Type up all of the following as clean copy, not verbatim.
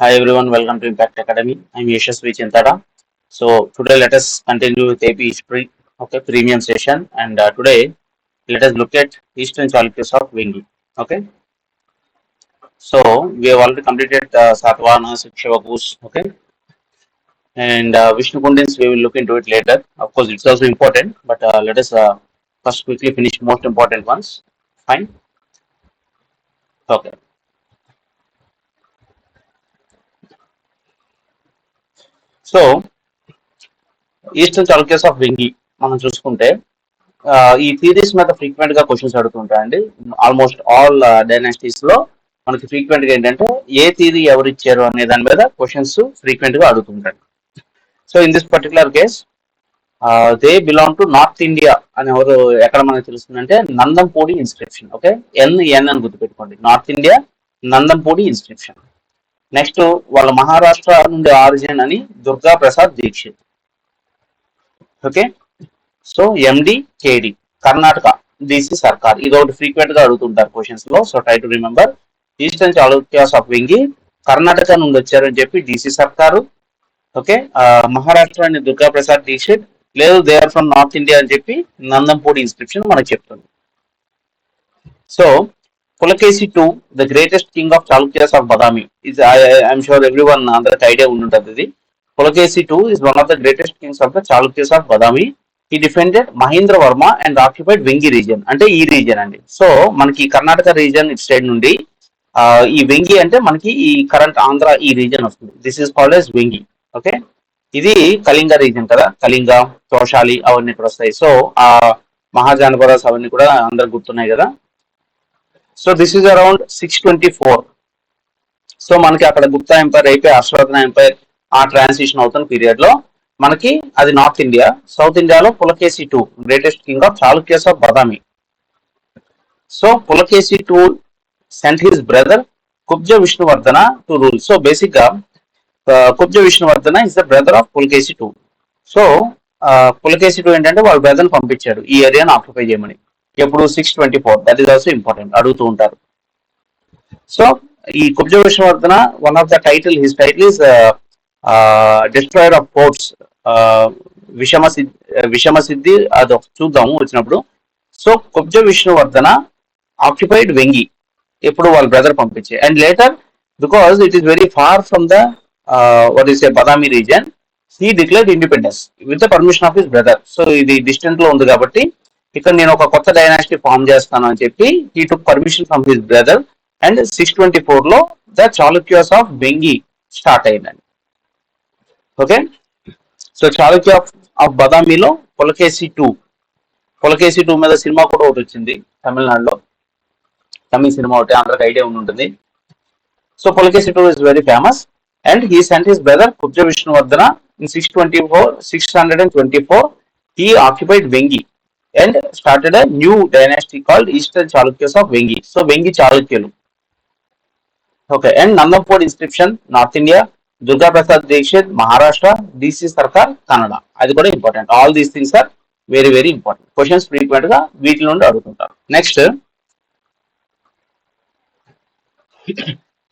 Hi everyone, welcome to Impact Academy. I'm Yashasvi Chintada. So today let us continue with AP history, okay, premium session, and today let us look at Eastern Chalukyas of Vengi. Okay, so we have already completed Satavahanas, Shivakus, okay, and Vishnu Kundins. We will look into it later. Of course, it's also important, but let us first quickly finish most important ones. Fine. Okay. So Eastern Chalukyas of Vengi మనం చూసుకుంటే ఈ theories మీద frequent గా questions అడుగుతుంటాయండి. Almost all dynasties లో మనకి frequent గా ఏంటంటే ఏ theory ఎవరు ఇచ్చారు అనే దాని మీద క్వశ్చన్స్ ఫ్రీక్వెంట్ గా అడుగుతుంటారు. So in this particular case they belong to north India అని ఎవరు ఎక్కడ మనకు తెలుస్తుందంటే నందంపూడి ఇన్స్క్రిప్షన్. ఓకే, ఎన్ అని గుర్తుపెట్టుకోండి. North India Nandampudi inscription. Next వాళ్ళ మహారాష్ట్ర నుండి ఆరిజిన్ అని Durga Prasad Dixit. Okay, so MD KD Karnataka DC సర్కార్. ఇది ఒకటి ఫ్రీక్వెంట్ గా అడుగుతుంటారు క్వశ్చన్స్ లో. So try to remember. Eastern Chalukyas of Vengi Karnataka నుండి వచ్చారని చెప్పి డిసి సర్కారు. ఓకే, మహారాష్ట్ర అని దుర్గా ప్రసాద్ దీక్షిత్. లేదు they are from north India అని చెప్పి నందంపూడి ఇన్స్క్రిప్షన్ మనకు చెప్తుంది. So Pulakeshi two the greatest king of Chalukyas of Badami is I'm sure everyone అందరికి ఐడియా ఉండుంటది ఇది. Pulakeshi two is one of the greatest kings of the Chalukyas of Badami. ఈ defended Mahendra Varman and occupied Vengi region. అంటే ఈ రీజియన్ అండి. సో మనకి కర్ణాటక రీజియన్ ఇటు సైడ్ నుండి ఈ వెంగి అంటే మనకి ఈ కరెంట్ ఆంధ్ర ఈ రీజియన్ వస్తుంది. This is called as Vengi. Okay, ఇది కళింగ రీజియన్ కదా. కళింగ, తోషాలి అవన్నీ కూడా వస్తాయి. సో ఆ మహాజానపదాస్ అవన్నీ కూడా అందరు గుర్తున్నాయి కదా. So this is around 624. So మనకి అక్కడ గుప్తా ఎంపైర్ అయిపోయి హర్షవర్ధన ఎంపైర్ ఆ ట్రాన్సిషన్ అవుతున్న పీరియడ్ లో మనకి అది నార్త్ ఇండియా. సౌత్ ఇండియాలో Pulakeshi two greatest king of Chalukyas of Badami. So Pulakeshi two sent his brother Kubja Vishnuvardhana to rule. So basic గా Kubja Vishnuvardhana is the brother of Pulakeshi two. So Pulakeshi two ఏంటంటే వాళ్ళ బ్రదర్ పంపించాడు ఈ ఏరియాను ఆక్యుపై చేయమని. ఎప్పుడు 624. దట్ ఈస్ ఆల్సో ఇంపార్టెంట్, అడుగుతూ ఉంటారు. సో ఈ Kubja Vishnuvardhana one of the title his title is destroyer of ports. Vishama Siddhi అది చూద్దాము వచ్చినప్పుడు. సో కుబ్జ విష్ణువర్ధన ఆక్యుపైడ్ వెంగి ఎప్పుడు వాళ్ళ బ్రదర్ పంపించే. And later because it is very far from the what is a Badami region, he declared independence with the permission of his brother. So ఇది distant లో ఉంది కాబట్టి ఇక్కడ నేను ఒక కొత్త డైనాసిటీ ఫామ్ చేస్తాను అని చెప్పి he took permission from his brother. And 624 లో ద చాళుక్యాస్ ఆఫ్ బెంగి స్టార్ట్ అయిందండి. ఓకే, సో చాళుక్య ఆఫ్ బదామిలో పులకేసి టూ మీద సినిమా కూడా ఒకటి వచ్చింది తమిళనాడులో. తమిళ సినిమా ఒకటి అందరికి ఐడియా ఉండి ఉంటుంది. So Pulakeshi two is very famous. And he sent his brother Kubja Vishnuvardhana in 624. He occupied Vengi and started a new dynasty called Eastern Chalukyas of Vengi. So Vengi Chalukyalu. Okay, and Nandampur inscription North India, Durga Prasad Dikshit Maharashtra, DC Sarkar Kannada. అది కూడా important. All these things are very very important. Questions frequent గా వీటి నుండి అడుగుతుంటారు. Next,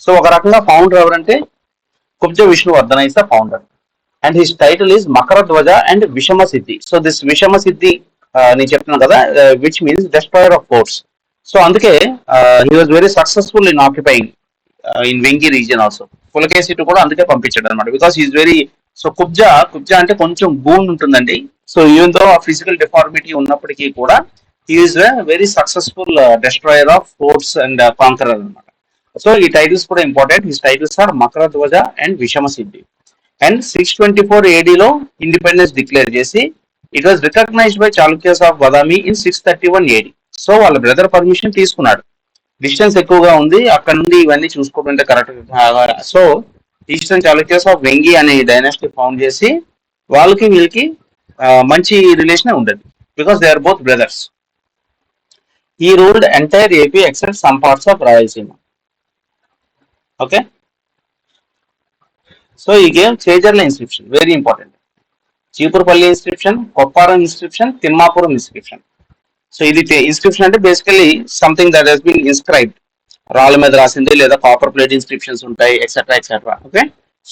so ఒక రకంగా founder ఎవరంటే Kubja Vishnuvardhana is the founder. And his title is Makar Dhvaja and Vishama Siddhi. So this విషమ సిద్ధి నేను చెప్తున్నాను కదా, which means destroyer of ports. So అందుకే he was very successful in occupying in Vengi region also. Pulakesi two కూడా అందుకే పంపించాడు అనమాట. Because is very, so Kubja అంటే కొంచెం గూన్ ఉంటుందండి. సో ఈవెన్ దో ఆ ఫిజికల్ డిఫార్మిటీ ఉన్నప్పటికీ కూడా is very successful destroyer of forts and conqueror అనమాట. సో ఈ టైటిల్స్ కూడా important. His titles are Makara Dhvaja and Vishama Siddhi. And 624 ఏడీలో ఇండిపెండెన్స్ డిక్లేర్ చేసి it was recognized by Chalukyas of Badami in 631 AD. So వాళ్ళ brother permission తీసుకున్నాడు. డిస్టెన్స్ ఎక్కువగా ఉంది అక్కడ నుండి ఇవన్నీ చూసుకోవాలంటే correct. So eastern Chalukyas of Vengi అనే డైనాసిటీ ఫౌండ్ చేసి వాళ్ళకి వీళ్ళకి మంచి రిలేషన్ ఉండదు. Because they are both brothers. He ruled entire AP except some parts of Rayalaseema. Okay, so he gave Chejerla inscription very important. Chipurupalli inscription, Kopparam inscription, Thimmapuram inscription. So ఇది inscription అంటే basically something that has been inscribed. రాళ్ళ మీద రాసింది లేదా copper plate inscriptions ఉంటాయి, etcetera etcetera. Okay,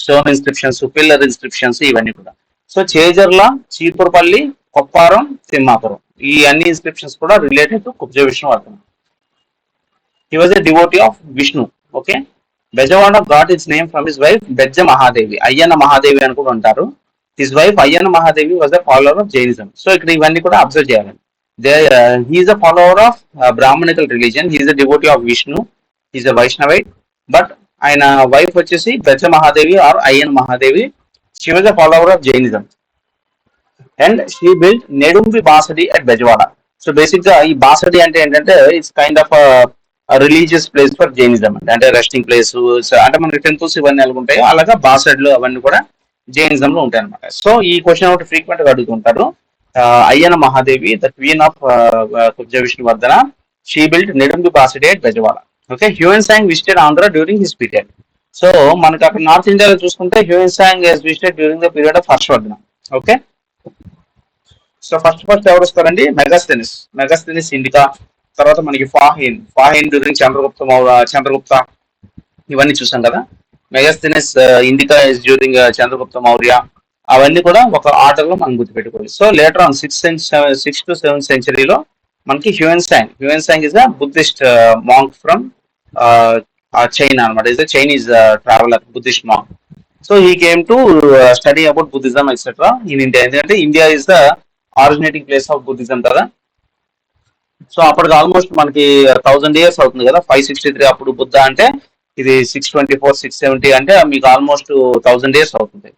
stone inscriptions, pillar inscriptions ఇవన్నీ కూడా. So Chejerla, Chipurupalli, Kopparam, Thimmapuram ఈ అన్ని ఇన్స్క్రిప్షన్స్ కూడా related to Kubja Vishnuvardhan. He was a devotee of Vishnu. Okay, Bezawada got its name from his wife Bejja Mahadevi, Ayyanna Mahadevi అని కూడా అంటారు. His wife Ayyanna Mahadevi was a follower of Jainism. So ఇక్కడ ఇవన్నీ కూడా అబ్జర్వ్ చేయాలి. He is a follower of Brahmanical religion. He is a devotee of Vishnu. He is a Vaishnavite. But ఆయన wife వచ్చేసి Bejja Mahadevi or Ayyan Mahadevi. She was a follower of Jainism and she built Nedumbi Basadi at Bezawada. So basic గా ఈ బాసడి అంటే ఏంటంటే it's kind of religious place for Jainism అంటే resting place. అంటే మనకి temples ఇవన్నీ ఎలా ఉంటాయో అలాగా బాసడ్లు అవన్నీ కూడా జైనిజం లో ఉంటాయి అనమాట. సో ఈ క్వశ్చన్ ఒకటి ఫ్రీక్వెంట్ గా అడుగుతుంటారు. Ayyana Mahadevi the queen of Kubja Vishnuvardhana, she built Nedumbi Basadi at Bezawada. Okay, Hiuen Tsang visited Andhra during his period. So మనకి అక్కడ నార్త్ ఇండియాలో చూసుకుంటే Hiuen Tsang visited during the period of Harshavardhana. Okay, so first ఎవరు వస్తారండి? Megasthenes Indica. తర్వాత మనకి ఫాహిన్ డ్యూరింగ్ చంద్రగుప్త ఇవన్నీ చూసాం కదా. Megasthenes Indica is during Chandragupta Maurya. అవన్నీ కూడా ఒక ఆర్డర్ లో మనం గుర్తుపెట్టుకోవాలి. So later on 6th to 7th సెంచరీలో మనకి Hiuen Tsang is a Buddhist monk from China అనమాట. Is a Chinese traveller, Buddhist monk. So he came to study about Buddhism etcetera in India. ఎందుకంటే India is the originating place of Buddhism కదా. So అప్పటికి almost మనకి 1000 years అవుతుంది కదా. 563 అప్పుడు బుద్ధ అంటే, ఇది 624 670 అంటే మీకు ఆల్మోస్ట్ 1000 years అవుతుంది.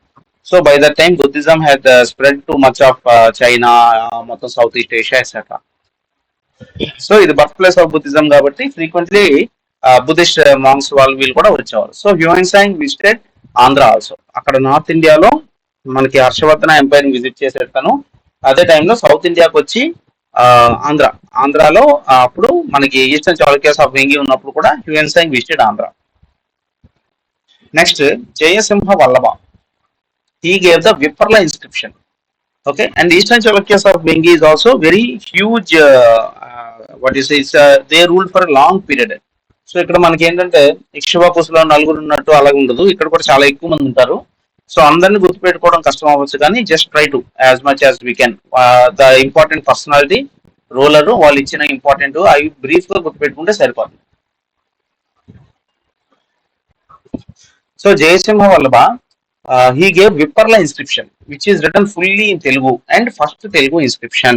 So by that time Buddhism had spread to much of China, మొత్తం south east Asia etcetera. So ఇది బర్త్ ప్లేస్ ఆఫ్ బుద్ధిజం కాబట్టి ఫ్రీక్వెంట్లీ బుద్ధిస్ట్ మాంగ్స్ వాళ్ళు వీళ్ళు కూడా వచ్చేవారు. So Hiuen Tsang visited Andhra also. అక్కడ నార్త్ ఇండియాలో మనకి హర్షవర్ధన ఎంపైర్ విజిట్ చేసేటను. అదే టైంలో సౌత్ ఇండియాకి వచ్చి ఆంధ్రాలో అప్పుడు మనకి ఈస్టర్న్ చాళుక్యాస్ ఆఫ్ వెంగి ఉన్నప్పుడు కూడా Hiuen Tsang visited Andhra. Next Jayasimha Vallabha. He gave the Vipparla inscription. Okay, and the Eastern Chalukyas of Vengi is also very huge. What you say? They ruled for a long period. So ఇక్కడ మనకి ఏంటంటే ఇక్ష్వాకుసులో నలుగురు ఉన్నట్టు అలాగే ఉండదు, ఇక్కడ కూడా చాలా ఎక్కువ మంది ఉంటారు. సో అందరిని గుర్తుపెట్టుకోవడం కష్టం అవ్వచ్చు, కానీ just try to as much as we can the important personality, ruler, వాళ్ళు ఇచ్చిన ఇంపార్టెంట్ అవి బ్రీఫ్ గా గుర్తుపెట్టుకుంటే సరిపోతుంది. So Jayasimha Vallabha, he gave Viparla inscription, which is written fully in Telugu and first Telugu inscription.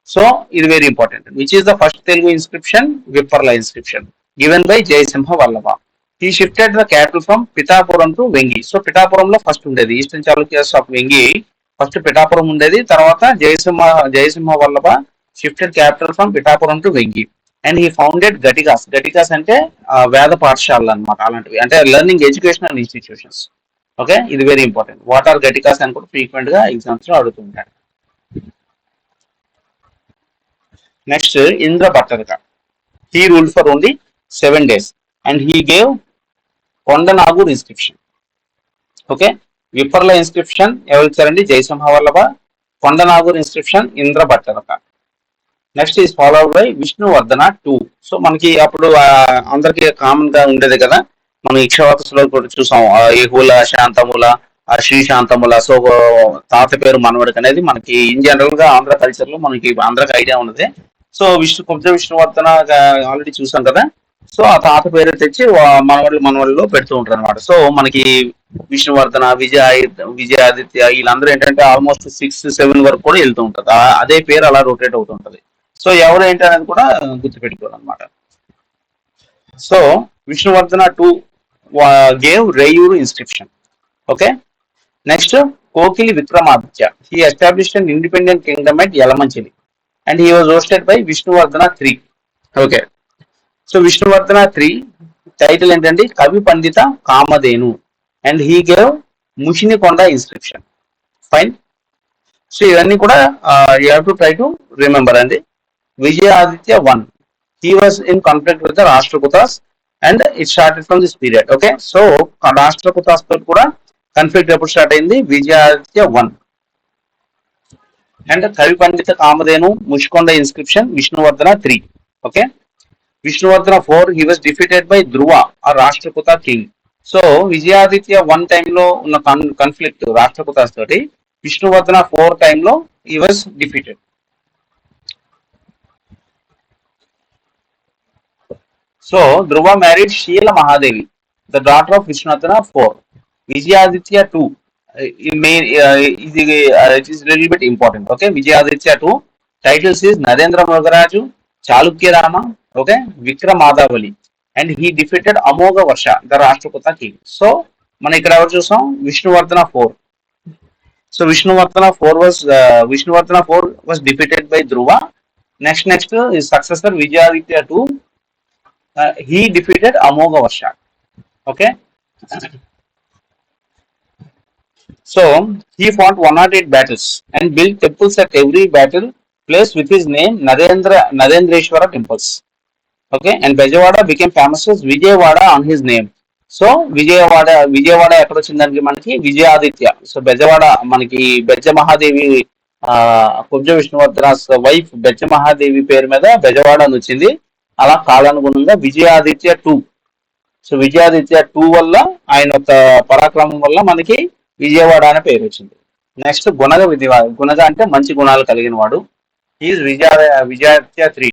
So it is very important. Which is the first Telugu inscription? Viparla inscription given by Jayasimha Vallabha. He shifted the capital from Pitapuram to Vengi. So Pitapuram lo first ఉండేది, Eastern Chalukyas of Vengi first Pitapuram ఉండేది. తర్వాత Jayasimha Vallabha shifted capital from Pitapuram to Vengi and he founded Gatikas అంటే వేద పాఠశాలలు అన్నమాట. అలాంటివి అంటే learning educational institutions. Okay, ఇది very important. What are ghatikas అని కూడా ఫ్రీక్వెంట్ గా ఎగ్జామ్స్ లో అడుగుతుంటారు. Next Indrabhattaka. He ruled for only 7 days and he gave Kondanagur inscription. Okay, Vipparla inscription ఎవరు ఇచ్చారండి? Jayasimha Vallabha. Kondanagur inscription Indrabhattaka. Next is followed by Vishnuvardhana 2. So మనకి అప్పుడు అందరికి కామన్ గా ఉండేది కదా, మనం ఇక్షవాకుసులో కూడా చూసాం, ఏహుల, శాంతముల, శ్రీ శాంతముల. సో తాత పేరు మనవడికి అనేది మనకి ఇన్ జనరల్ గా ఆంధ్ర కల్చర్ లో మనకి అందరికి ఐడియా ఉన్నది. సో కుబ్జ విష్ణువర్ధన ఆల్రెడీ చూసాం కదా. సో ఆ తాత పేరు తెచ్చి మనవాళ్ళు పెడుతూ ఉంటారు అనమాట. సో మనకి విష్ణువర్ధన, విజయాదిత్య వీళ్ళందరూ ఏంటంటే ఆల్మోస్ట్ 6-7 వరకు కూడా వెళ్తూ ఉంటది. అదే పేరు అలా రొటేట్ అవుతుంటది. సో ఎవరు ఏంటి అనేది కూడా గుర్తుపెట్టుకోవాలన్నమాట. So Vishnuvardhana 2 gave Rayur inscription. Okay. Next, Kokili Vikramaditya. He established an independent kingdom at Yalamanchili and he was hosted by Vishnuvardhana 3. Okay. So Vishnuvardhana 3 title ఏంటంటే కవి Pandita Kamadhenu and he gave Mushinikonda inscription. Fine. So ఇవన్నీ కూడా you have to try to remember. అండి Vijayaditya 1. He was in conflict with the Rashtrakutas and it started from this period. Okay, so Rashtrakutas తో కూడా conflict ఎప్పుడు start అయింది? Vijayaditya 1. And Kavi Pandita Kamadhenu, Mushkonda inscription Vishnuvardhana 3. Okay, Vishnuvardhana 4, he was defeated by Dhruva, a Rashtrakuta king. So Vijayaditya one time lo ఉన్న conflict Rashtrakutas toti, Vishnuvardhana 4 time lo he was defeated. So Dhruva married Sheila Mahadevi, the daughter of Vishnuvardhana 4. Vijayaditya 2. It is a little bit important. Okay, Vijayaditya 2. Titles is Narendra Murgaraju, Chalukya Rama, okay, Vikramadavali. And he defeated Amoga Varsha, the Rashtrakuta king. So, మన ఇక్కడ ఎవరు చూసాం Vishnuvardhana 4. So Vishnuvardhana 4 was defeated by Dhruva. Next his successor Vijayaditya 2, he defeated Amoga Varsha. Okay. So he fought 108 battles and built temples at every battle place with his name Narendreshwara temples. Okay, and Bejawada became famous as Vijayawada on his name. So Vijayawada ఎక్కడ వచ్చిందంటే మనకి Vijayaditya. So Bezawada మనకి బెజ్జ మహాదేవి Kubja విష్ణువర్ధనాస్ wife Bejja మహాదేవి పేరు మీద బెజవాడ అని వచ్చింది. అలా కాలానుగుణంగా విజయాదిత్య 2. సో విజయాదిత్య 2 వల్ల ఆయన ఒక పరాక్రమం వల్ల మనకి విజయవాడ అనే పేరు వచ్చింది. నెక్స్ట్ గుణగ అంటే మంచి గుణాలు కలిగిన వాడు. Is Vijayaditya 3.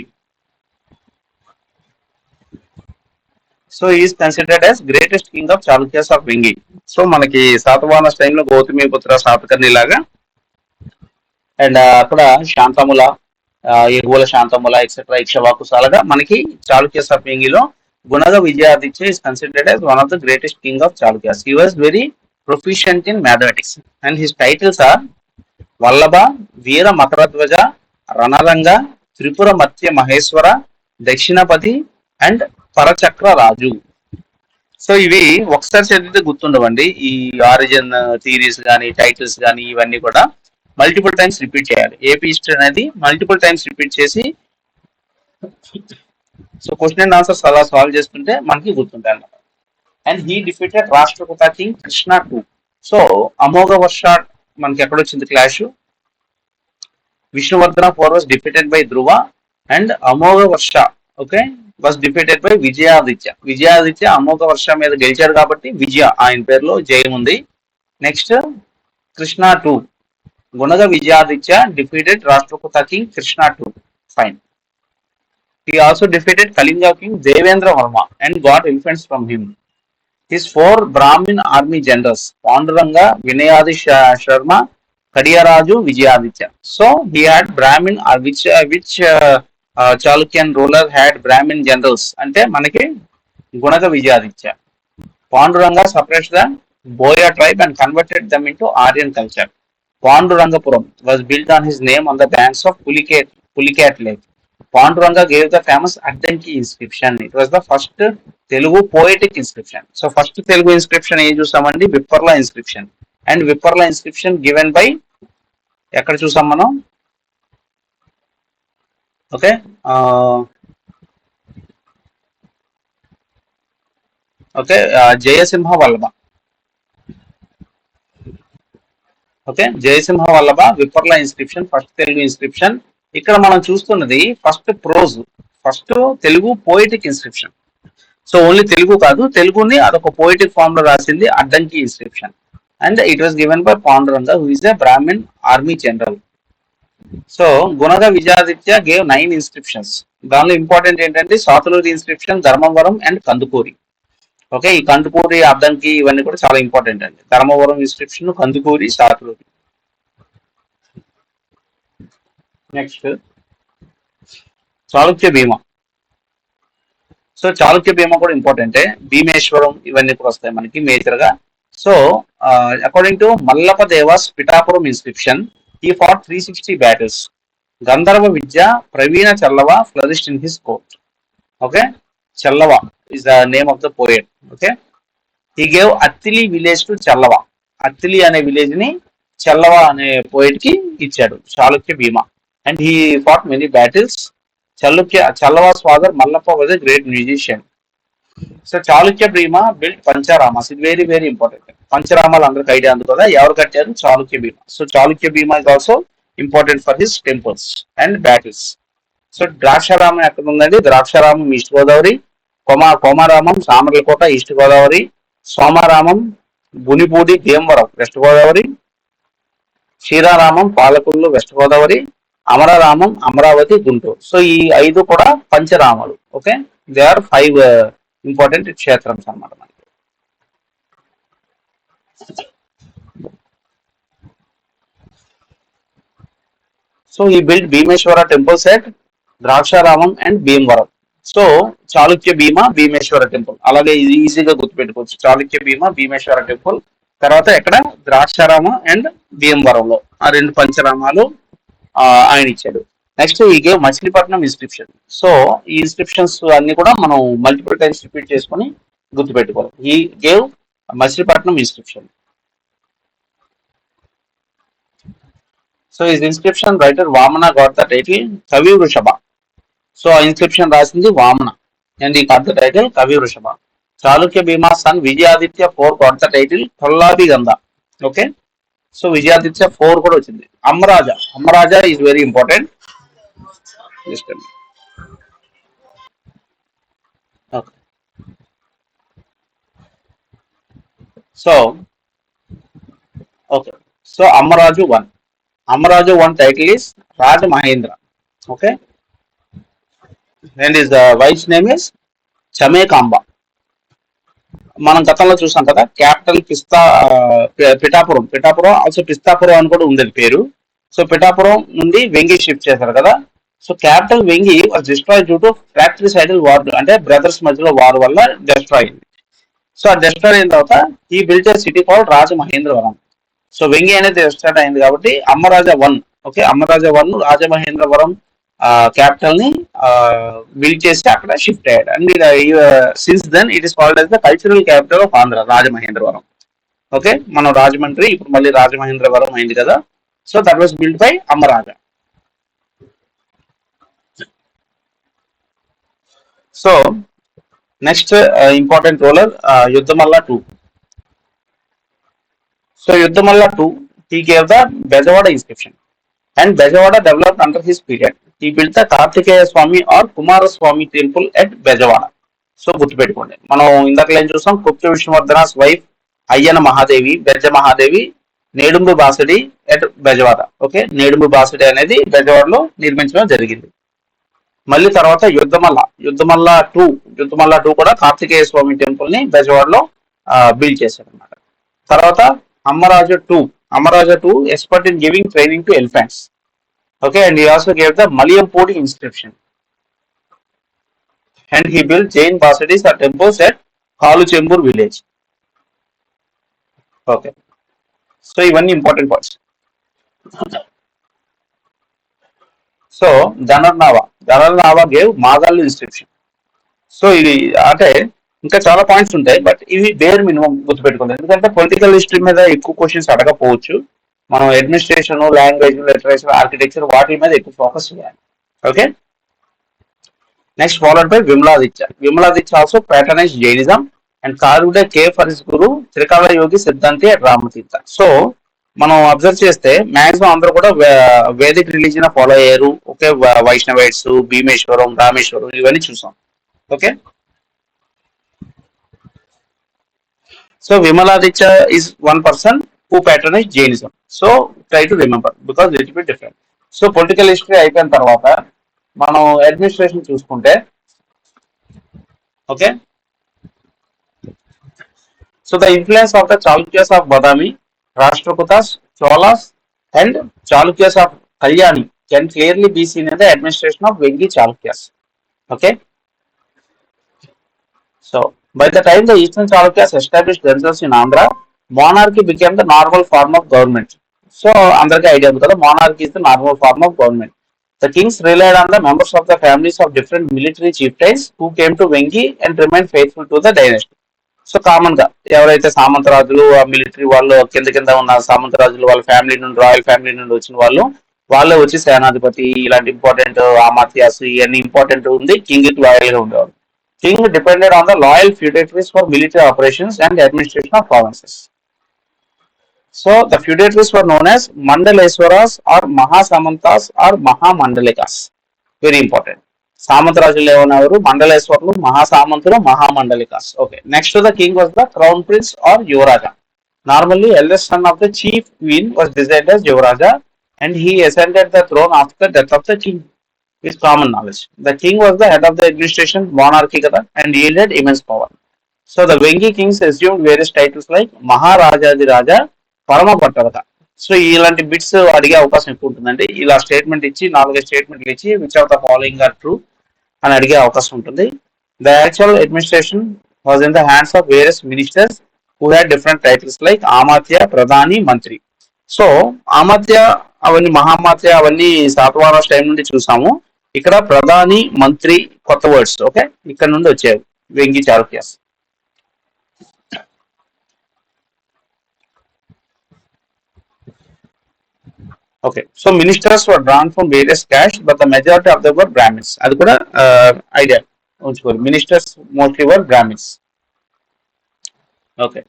So is considered as greatest king of Chalukyas of Vengi. So మనకి శాతవాహన టైంలో గౌతమిపుత్ర శాతకర్ణి లాగా అండ్ అక్కడ శాంతముల ఎగువల శాంతముల ఎక్సెట్రా ఇక్షవాకుసాలగా మనకి చాళుక్యాస్ ఆఫ్ వెంగిలో Gunaga Vijayaditya is considered as one of the greatest king of Chalukyas. He was very proficient in mathematics and his titles are Vallabha, Veera Makaradwaja, Ranaranga, Tripura Matya Maheswara, Dakshinapati and Parachakra Raju. So ఇవి ఒకసారి చదివితే గుర్తుండవండి. ఈ origin theories కానీ titles కానీ ఇవన్నీ కూడా multiple times repeat చేయాలి. AP history అనేది మల్టిపుల్ టైమ్స్ రిపీట్ చేసి సో క్వశ్చన్ అండ్ ఆన్సర్స్ అలా సాల్వ్ చేసుకుంటే మనకి గుర్తుంటాయి అన్నమాట. And he defeated Rashtrakuta king Krishna 2. So Amoghavarsha మనకి ఎక్కడ వచ్చింది clash. Vishnuvardhana 4 was defeated by Dhruva and Amoghavarsha okay was defeated by Vijayaditya. Vijayaditya Amoghavarsha మీద గెలిచాడు కాబట్టి విజయ ఆయన పేరులో జయం ఉంది. Next Krishna 2. Gunaga Vijayaditya defeated Rashtrakuta king Krishna 2. Fine. He also defeated Kalinga king Devendra Varma and got influence from him. His 4 Brahmin army generals Panduranga, Vinayadi Sharma, Kadiyaraju, Vijayaditya. So he had Brahmin which Chalukyan ruler had Brahmin generals ante manaki Gunaga Vijayaditya. Panduranga suppressed the Boya tribe and converted them into Aryan culture. Pandurangapuram was built on his name on the banks of Pulicat Lake. Panduranga gave the famous Addanki inscription. It was the first Telugu poetic inscription. So first Telugu inscription ఏ చూసామండి Vipparla inscription. And Vipparla inscription given by ఎక్కడ చూసాం మనం okay okay Jayasimha Vallabha. Okay Jayasimha Vallabha Vipparla inscription first Telugu inscription. ఇక్కడ మనం చూస్తున్నది first prose first Telugu poetic inscription. So only Telugu కాదు తెలుగుని అదొక పోయిటిక్ ఫామ్ లో రాసింది Addanki inscription. And it was given by Panduranga who is a Brahmin army general. So Gunaga Vijayaditya gave 9 inscriptions. దానిలో ఇంపార్టెంట్ ఏంటంటే Satuluri inscription, Dharmavaram and Kandukuri. Okay ఈ కందుకూరి అద్దంకి ఇవన్నీ కూడా చాలా ఇంపార్టెంట్ అండి. Dharmavaram inscription, Kandukuri, Satuluri. Next Chalukya Bhima. So Chalukya Bhima కూడా ఇంపార్టెంటే. భీమేశ్వరం ఇవన్నీ కూడా వస్తాయి మనకి మేజర్ గా. So according to Mallapadeva's Pithapuram inscription he fought 360 battles. Gandharva Vidya Pravina Challava flourished in his court. Okay, Challava is the name of the poet. Okay, he gave Attili village to Challava. Attili ane village ni Challava ane poet ki ichadu. Chalukya Bhima. And he fought many battles. Challava's father Mallappa was a great musician. So Chalukya Bhima built Pancharamas. It's very very important. పంచరామాలు అందరికి idea ఉంది కదా ఎవరు కట్టారు Chalukya Bhima. So Chalukya Bhima is also important for his temples and battles. So Draksharamam ఎక్కడ ఉందండి? Draksharamam east Godavari, Komaramam Samarlakota east Godavari, Somaramam Gunipudi Bhimavaram west Godavari, Ksheeraramam Palakollu west Godavari, Amararamam Amaravati Guntur. So ఈ 5 కూడా పంచరామాలు. ఓకే, దే ఆర్ 5 ఇంపార్టెంట్ క్షేత్రమ్స్ అన్నమాట మనకి. So he build Bhimeswara temples at Draksharamam and Bhimavaram. So Chalukya భీమ భీమేశ్వర టెంపుల్, అలాగే ఇది ఈజీగా గుర్తుపెట్టుకోవచ్చు. చాళుక్య భీమ భీమేశ్వర టెంపుల్, తర్వాత ఎక్కడ ద్రాక్షారామ అండ్ భీమవరంలో ఆ 2 పంచరామాలు ఆయన ఇచ్చాడు. Next he gave Machilipatnam inscription. So ఈ ఇన్స్క్రిప్షన్స్ అన్ని కూడా మనం మల్టిపుల్ టైమ్స్ రిపీట్ చేసుకొని గుర్తుపెట్టుకోవాలి. He gave Machilipatnam inscription. So ఈ inscription writer Vamana got the title Kavi Vrishabha. So ఆ ఇన్స్క్రిప్షన్ రాసింది Vamana and he got the title Kavi Vrishabha. Chalukya Bhima son Vijayaditya 4 got the title Kollabi Ganda. Okay, so Vijayaditya 4 కూడా వచ్చింది. Ammaraja is very important. Okay, so okay, so Ammaraju 1 title is Raja Mahendra. Okay, and his wife name is Chamekamba. మనం గతంలో చూసాం కదా, capital Pithapuram also పిస్తాపురం అని కూడా ఉండేది పేరు. సో పిఠాపురం నుండి వెంగి షిఫ్ట్ చేశారు కదా. So capital Vengi was destroy due to fratricidal war, అంటే బ్రదర్స్ మధ్యలో వార్ వల్ల డిస్ట్రాయ్ అయింది. సో ఆ డిస్ట్రాయ్ అయిన తర్వాత he built city called Rajamahendravaram. So Vengi అనేది స్టార్ట్ అయింది కాబట్టి అమ్మరాజా 1. ఓకే, అమ్మరాజా 1 రాజమహేంద్రవరం క్యాపిటల్ ని బిల్డ్ చేసి అక్కడ షిఫ్ట్ అయ్యాడు. And since then it is called as the cultural capital of Andhra, Rajamahendravaram. Okay, మనం రాజమండ్రి ఇప్పుడు మళ్ళీ రాజమహేంద్రవరం అయింది కదా. So that was build by Ammaraja. So next important ruler Yuddhamalla 2. So Yuddhamalla 2 he gave the Bejawada inscription and Bejawada developed under his period. He built the Kartikeya Swami or Kumara Swami temple at Bejawada. So గుర్తుపెట్టుకోండి, మనం ఇందాక ఏం చూసాం, Kubja Vishnuvardhana's wife Ayyana Mahadevi, Bejja Mahadevi, Nedumbi Basadi at Bezawada. Okay, Nedumbi Basadi అనేది బెజవాడలో నిర్మించడం జరిగింది. మళ్ళీ తర్వాత యుద్ధమల్ల 2 కూడా కార్తికేయ స్వామి టెంపుల్ ని బెజవాడలో బిల్డ్ చేశారు అనమాట. తర్వాత Ammaraja 2 expert in giving training to elephants. Okay, and he also gave the Maliyampudi inscription and he build Jain basadis or temples at Kaluchembur village. Okay, so ఇవన్నీ important points. So Dhanarnava gave Magallu inscription. So ఇది అంటే ఇంకా చాలా పాయింట్స్ ఉంటాయి, బట్ ఇవి బేర్ మినిమం గుర్తుపెట్టుకోండి. ఎందుకంటే political history మీద ఎక్కువ క్వశ్చన్స్ అడగపోవచ్చు. మనం అడ్మినిస్ట్రేషన్, లాంగ్వేజ్, లిటరేచర్, ఆర్కిటెక్చర్ వాటి మీద ఎక్కువ ఫోకస్ చేయాలి. Okay, next followed by Vimaladitya also patronise Jainism and carved a cave for his guru Trikala Yogi Siddhanti Ramatirtha. So మనం అబ్జర్వ్ చేస్తే మాక్సిమం అందరూ కూడా వేదిక్ రిలీజియన్ ఫాలో అయ్యారు. ఓకే, వైష్ణవైట్స్, భీమేశ్వరం, రామేశ్వరం ఇవన్నీ చూసాం. Okay, so Vimaladitya is one person who patronized Jainism. So try to remember because little bit different. So political history అయిపోయిన తర్వాత మనం అడ్మినిస్ట్రేషన్ చూసుకుంటే, okay, so the influence of the Chalukyas of Badami, Rashtrakutas, Cholas and Chalukyas of Kalyani can clearly be seen in the administration of Vengi Chalukyas. Okay, so by the time the Eastern Chalukyas established themselves in Andhra, monarchy became the normal form of government. So అందరికీ idea ఉంది కదా, monarchy is the normal form of government. The kings relied on the members of the families of different military chieftains who came to Vengi and remained faithful to the dynasty. So common గా ఎవరైతే సామంతరాజులు, military వాళ్ళు, కింద కింద ఉన్న సామంతరాజులు వాళ్ళ family నుండి, royal family నుండి వచ్చిన వాళ్ళే వచ్చి సేనాధిపతి, ఇలాంటి ఇంపార్టెంట్ అమాత్యాస్ ఇవన్నీ ఇంపార్టెంట్ ఉంది. కింగ్ కి లాయల్ గా ఉండేవారు. King depended on the loyal feudatories for military operations and administration of provinces. So the feudatories were known as Mandaleswaras or Mahasamantas or Mahamandalikas. Very important. సామంత రాజులు ఏమన్నారు? మండలేశ్వర్లు, మహాసామంతులు, Mahamandalikas. Okay, next the king was the crown prince or Yuvaraja. Normally, eldest son of the chief queen was designated as Yuvaraja, and he ascended the throne after the death of the king. Is common knowledge. The king was the head of the administration, monarchy kada, and yielded immense power. So the Vengi kings assumed various titles like Maharaja Raja, Parama Pattavata. So ఇలాంటి bits అడిగే అవకాశం ఎక్కువ ఉంటుందండి. ఇలా statement ఇచ్చి 4 స్టేట్మెంట్లు ఇచ్చి which of the following are true అని అడిగే అవకాశం ఉంటుంది. The actual administration was in the hands of various ministers who had different titles like Amatya, Pradhani, Mantri. So ఆమాత్య అవన్నీ, మహామాత్య అవన్నీ శాతవాహన టైం నుండి చూసాము. ఇక్కడ ప్రధాని, మంత్రి కొత్త వర్డ్స్. ఓకే, ఇక్కడ నుండి వచ్చాయి Vengi Chalukyas. Okay, so ministers were drawn from various castes but the majority of the were Brahmins. అది కూడా ఐడియా ఉంచుకోవాలి. Ministers mostly were Brahmins. Okay,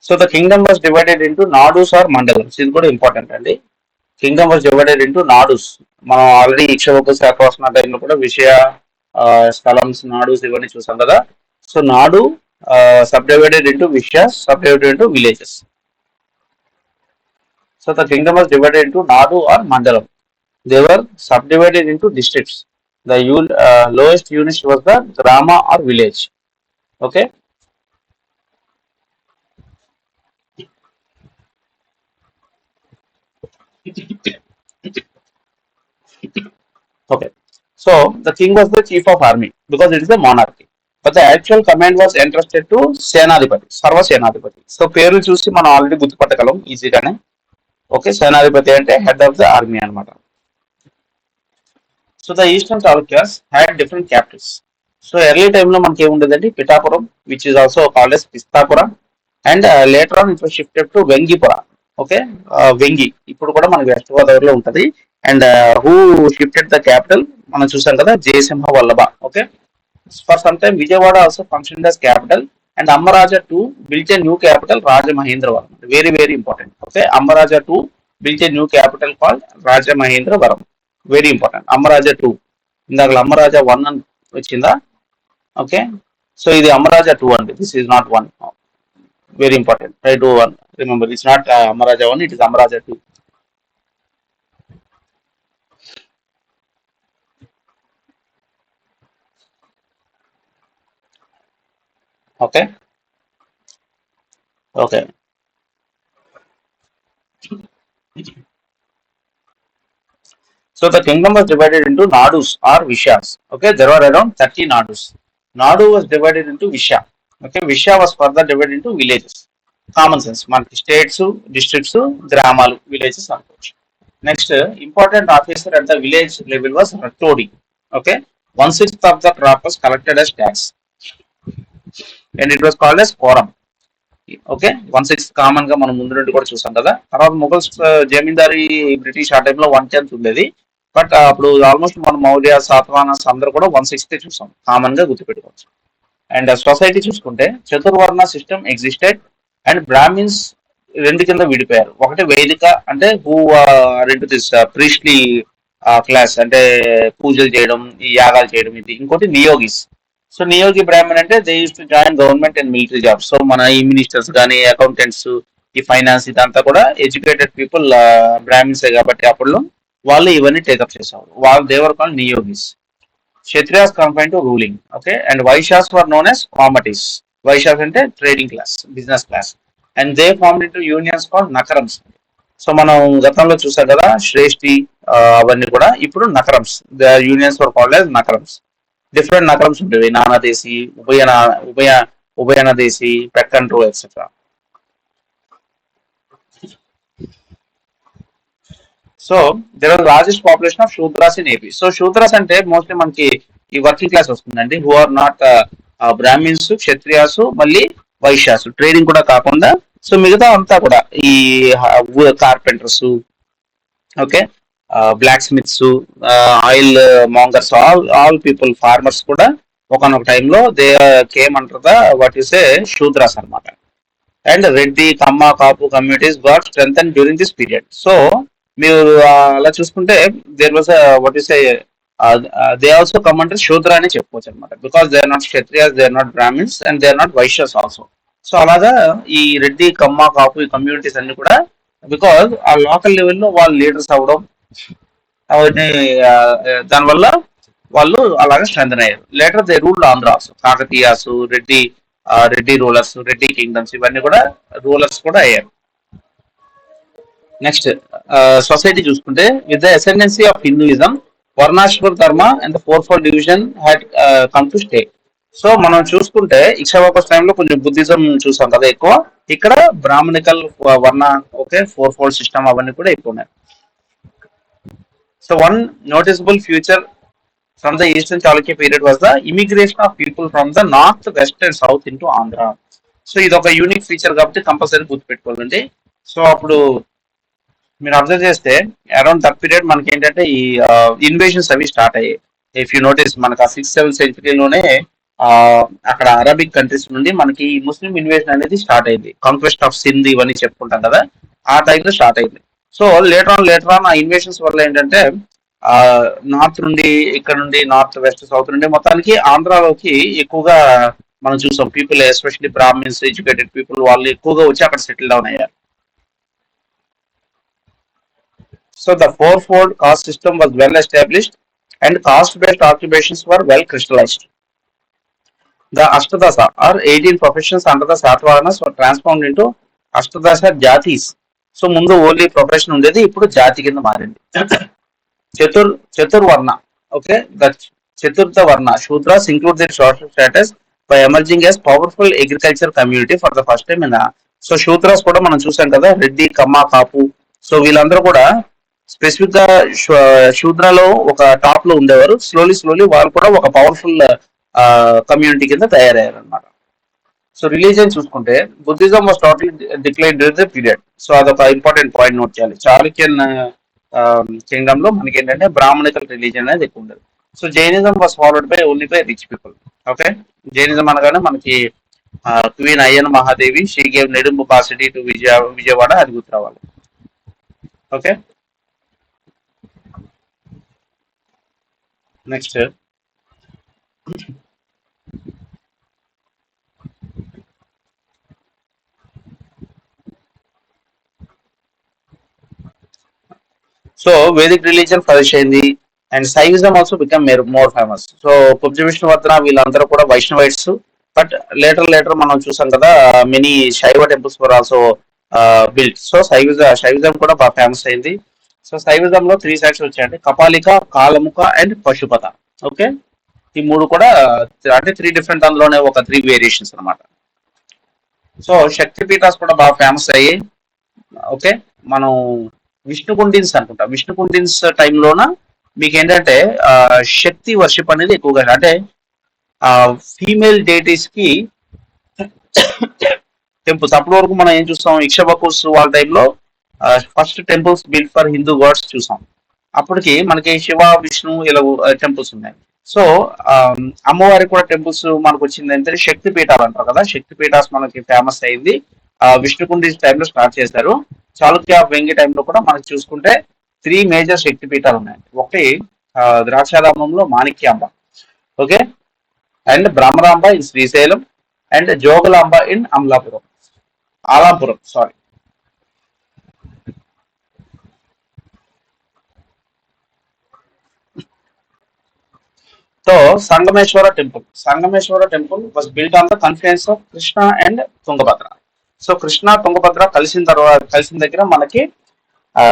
so the kingdom was divided into nadus or mandalams. ఇది కూడా ఇంపార్టెంట్ అండి. Kingdom was divided into nadus. మనం already ఇక్షవకు Satavahana టైంలో కూడా విషయ, స్థలమ్స్, నాడూస్ ఇవన్నీ చూసాం కదా. So nadu sub divided into vishayas, sub divided into villages. So the kingdom was divided into Nadu or Mandalam. They were subdivided into districts. The lowest unit was the Grama or village. Okay. Okay. So the king was the chief of army because it is a monarchy. But the actual command was entrusted to Senadipati, Sarva Senadipati. So పేర్లు చూసి మనం already గుర్తుపట్టగలం ఈజీగానే. Okay, సేనాధిపతి అంటే head of the army అనమాట. So the eastern Chalukyas had different capitals. So early టైంలో మనకి ఏముండేదండి? Pithapuram, which is also called as Pistapura, and later on it was shifted to Vengipura. Okay, Vengi ఇప్పుడు కూడా మనకి వెస్ట్ గోదావరిలో ఉంటది. And who shifted the capital మనం చూసాం కదా, Jayasimha Vallabha. Okay, for some time Vijayawada also function as capital, and Amaraja II built a new capital, Rajamahendravaram. Very, very important. Okay, Amaraja II built a new capital called Rajamahendravaram. Very important. Amaraja II. ఇందాక అమ్మరాజా 1 అని వచ్చిందా? Okay, so ఇది అమ్మరాజా 2 అండి. This is not 1. Very important. Try to 1. Remember, it's not Ammaraja 1, it is Ammaraja 2. Okay, okay. So the kingdom was divided into nadus or vishyas. Okay, there were around 30 nadus. Nadu was divided into vishya. Okay, vishya was further divided into villages. Common sense. మనకి states, districts, గ్రామాలు, villages అనుకోవచ్చు. Next important officer at the village level was Rattodi. Okay, 1/6 of the crop was collected as tax, and it was called as quorum. Okay, 1/6 common గా మనం ముందు నుండి కూడా చూసాం కదా. తర్వాత మొఘల్స్ జమీందారీ బ్రిటిష్ ఆ టైంలో 1/10 ఉండేది. బట్ అప్పుడు ఆల్మోస్ట్ మనం మౌర్య, సాతవాహనస్ అందరూ కూడా 1/6 చూసాం. కామన్ గా గుర్తుపెట్టుకోవచ్చు. అండ్ సొసైటీ చూసుకుంటే చతుర్వర్ణ సిస్టమ్ ఎగ్జిస్టెడ్, అండ్ బ్రాహ్మిన్స్ రెండు కింద విడిపోయారు. ఒకటి వైదిక అంటే హూ రెండు దిస్ ప్రీస్ట్లీ క్లాస్, అంటే పూజలు చేయడం, ఈ యాగాలు చేయడం ఇది. ఇంకోటి నియోగిస్. సో నియోగి బ్రాహ్మణ్ అంటే they use to join government and military jobs. So మన ఈ మినిస్టర్స్ కానీ, అకౌంటెంట్స్, ఈ ఫైనాన్స్ ఇదంతా కూడా ఎడ్యుకేటెడ్ పీపుల్ బ్రాహ్మిన్సే కాబట్టి అప్పుడు వాళ్ళు ఇవన్నీ టేకప్ చేసేవారు. వాళ్ళు they were called Niyogis. Kshatriyas confined to ruling. Okay, and Vaishyas were known as Komatis. Vaishyas అంటే trading class, business class. And they form into unions called Nakarams. So మనం గతంలో చూసాం కదా శ్రేష్ఠి, అవన్నీ కూడా ఇప్పుడు Nakarams. The unions were called as Nakarams. Different Nakarams ఉండేవి. Nanadeshi, Ubhaya Ubhayanadeshi, Pekkantru et cetera. So there are largest population of Shudras in AP. So Shudras అంటే మోస్ట్లీ మనకి ఈ వర్కింగ్ క్లాస్ వస్తుందండి, who are not Brahmins, Kshatriyas, మళ్ళీ వైశ్యాసు, ట్రేడింగ్ కూడా కాకుండా. సో మిగతా అంతా కూడా ఈ carpenters, okay, blacksmiths, oil mongers, all people, farmers కూడా ఒకనొక టైంలో దే కేమ్ అంటారు the what is a Shudras అనమాట. And Reddy, Kamma, Kapu communities got strengthen during this period. So మీరు అలా చూసుకుంటే there was what is they also come అంటే శూద్ర అని చెప్పుకోవచ్చు అనమాట, because they are not Kshatriyas, they are not Brahmins and they are not Vaishyas also. So అలాగా ఈ రెడ్డి కమ్మ కాపు ఈ కమ్యూనిటీస్ అన్ని కూడా బికాస్ ఆ లోకల్ లెవెల్లో వాళ్ళు లీడర్స్ అవ్వడం అవన్నీ దానివల్ల వాళ్ళు అలాగే స్ట్రెంథన్ అయ్యారు. Later they rule Andhra's, Kakatiyas, Reddy Reddy rulers, Reddy kingdoms ఇవన్నీ కూడా రూలర్స్ కూడా అయ్యారు. నెక్స్ట్ సొసైటీ చూసుకుంటే విత్ ద అసెండెన్సీ ఆఫ్ హిందూయిజం, వర్ణాశ్రమ ధర్మ and four four division had come to stay. So మనం చూసుకుంటే ఇక్షవాకస్ టైంలో కొంచెం బుద్ధిజం చూసాం కదా ఎక్కువ, ఇక్కడ బ్రాహ్మణికల్ వర్ణ ఓకే ఫోర్ ఫోర్ సిస్టమ్ అవన్నీ కూడా ఎక్కువ ఉన్నాయి. So one noticeable feature from the Eastern Chalukya period was the immigration of people from the north, west and south into Andhra. So ఇది ఒక యూనిక్ ఫీచర్ కాబట్టి కంపల్సరీ గుర్తుపెట్టుకోవాలండి. సో అప్పుడు మీరు observe చేస్తే అరౌండ్ దట్ పీరియడ్ మనకి ఏంటంటే ఈ invasions అవి స్టార్ట్ అయ్యాయి. ఇఫ్ యూ నోటీస్ మనకి ఆ 6th 7th సెంచరీలోనే ఆ అక్కడ అరబిక్ కంట్రీస్ నుండి మనకి ముస్లిం ఇన్వేషన్ అనేది స్టార్ట్ అయింది. కాంక్వెస్ట్ ఆఫ్ సింధ్ ఇవన్నీ చెప్పుకుంటాం కదా, ఆ టైంలో స్టార్ట్ అయింది. సో లేటర్ ఆన్ ఆ ఇన్వేషన్స్ వల్ల ఏంటంటే ఆ నార్త్ నుండి ఇక్కడ నుండి నార్త్ వెస్ట్ సౌత్ నుండి మొత్తానికి ఆంధ్రాలోకి ఎక్కువగా మనం చూసాం. People especially Brahmins educated people వాళ్ళు ఎక్కువగా వచ్చి అక్కడ సెటిల్ డౌన్ అయ్యారు. So the fourfold caste system was well established and caste-based occupations were well crystallized. The Ashtadasa or 18 professions under the Satavahanas were transformed into Ashtadasa Jatis. So ముందు only profession ఉండేది, ఇప్పుడు జాతి కింద మారింది. చతుర్వర్ణ okay the chaturtha varna Shudras include their social status by emerging as powerful agriculture community for the first time in. So Shudras కూడా మనం చూసాం కదా, రెడ్డి కమ్మ కాపు. సో వీళ్ళందరూ కూడా స్పెసిఫిక్ గా శూద్రలో ఒక టాప్ లో ఉండేవారు. స్లోలీ స్లోలీ వాళ్ళు కూడా ఒక పవర్ఫుల్ కమ్యూనిటీ కింద తయారయ్యారు అనమాట. సో రిలీజియన్ చూసుకుంటే Buddhism was totally decline during the period. So అదొక ఇంపార్టెంట్ పాయింట్ నోట్ చేయాలి. చాళుక్యన్ కింగ్డమ్ లో మనకి ఏంటంటే బ్రాహ్మణికల్ రిలీజియన్ అనేది ఎక్కువ ఉండదు. So Jainism was followed by only by rich people. Okay, Jainism అనగానే మనకి queen Ayyana Mahadevi she gave Nedumbu కాసిటీ టు విజయవాడ, అది గుర్తు రావాలి. Okay, next so Vedic religion flourish అయింది and Saivism also become more famous. So Kubja Vishnuvardhana వీళ్ళందరూ కూడా వైష్ణవైట్స్. బట్ లేటర్ మనం చూసాం కదా మెనీ శైవ temples for also built. So Shaivism కూడా బాగా ఫేమస్ అయింది. సో శైవిజంలో 3 సైడ్స్ వచ్చాయండి, కపాలిక, కాలముఖ అండ్ పశుపత. ఓకే, ఈ మూడు కూడా అంటే 3 డిఫరెంట్, అందులోనే ఒక 3 వేరియేషన్స్ అనమాట. సో శక్తి పీఠాస్ కూడా బాగా ఫేమస్ అయ్యాయి. ఓకే, మనం విష్ణుకుండిన్స్ అనుకుంటా, విష్ణుకుండిన్స్ టైంలోన మీకు ఏంటంటే శక్తి వర్షిప్ అనేది ఎక్కువగా, అంటే ఫీమేల్ డేటీస్ కి టెంపుల్స్. అప్పటి వరకు మనం ఏం చూస్తాం, ఇక్షబకుస్ వాళ్ళ టైంలో first temples built for Hindu gods చూసాం. అప్పటికి మనకి శివ విష్ణు ఇలా టెంపుల్స్ ఉన్నాయి. సో అమ్మవారికి కూడా టెంపుల్స్ మనకు వచ్చింది అంటే శక్తి పీఠాలు అంటారు కదా, శక్తి పీఠాస్ మనకి ఫేమస్ అయింది విష్ణుకుండి టైంలో స్టార్ట్ చేశారు. చాళుక్య ఆఫ్ వెంగి టైంలో కూడా మనకి చూసుకుంటే 3 మేజర్ శక్తి పీఠాలు ఉన్నాయి. ఒకటి ద్రాక్షారామంలో Manikyamba, okay, and Brahmaramba in Srisailam and Jogulamba in Amalapuram, Alapuram sorry. So Sangameswara temple was built on the confluence of Krishna and Tungabhadra. So Krishna Tungabhadra కలిసిన దగ్గర మనకి ఆ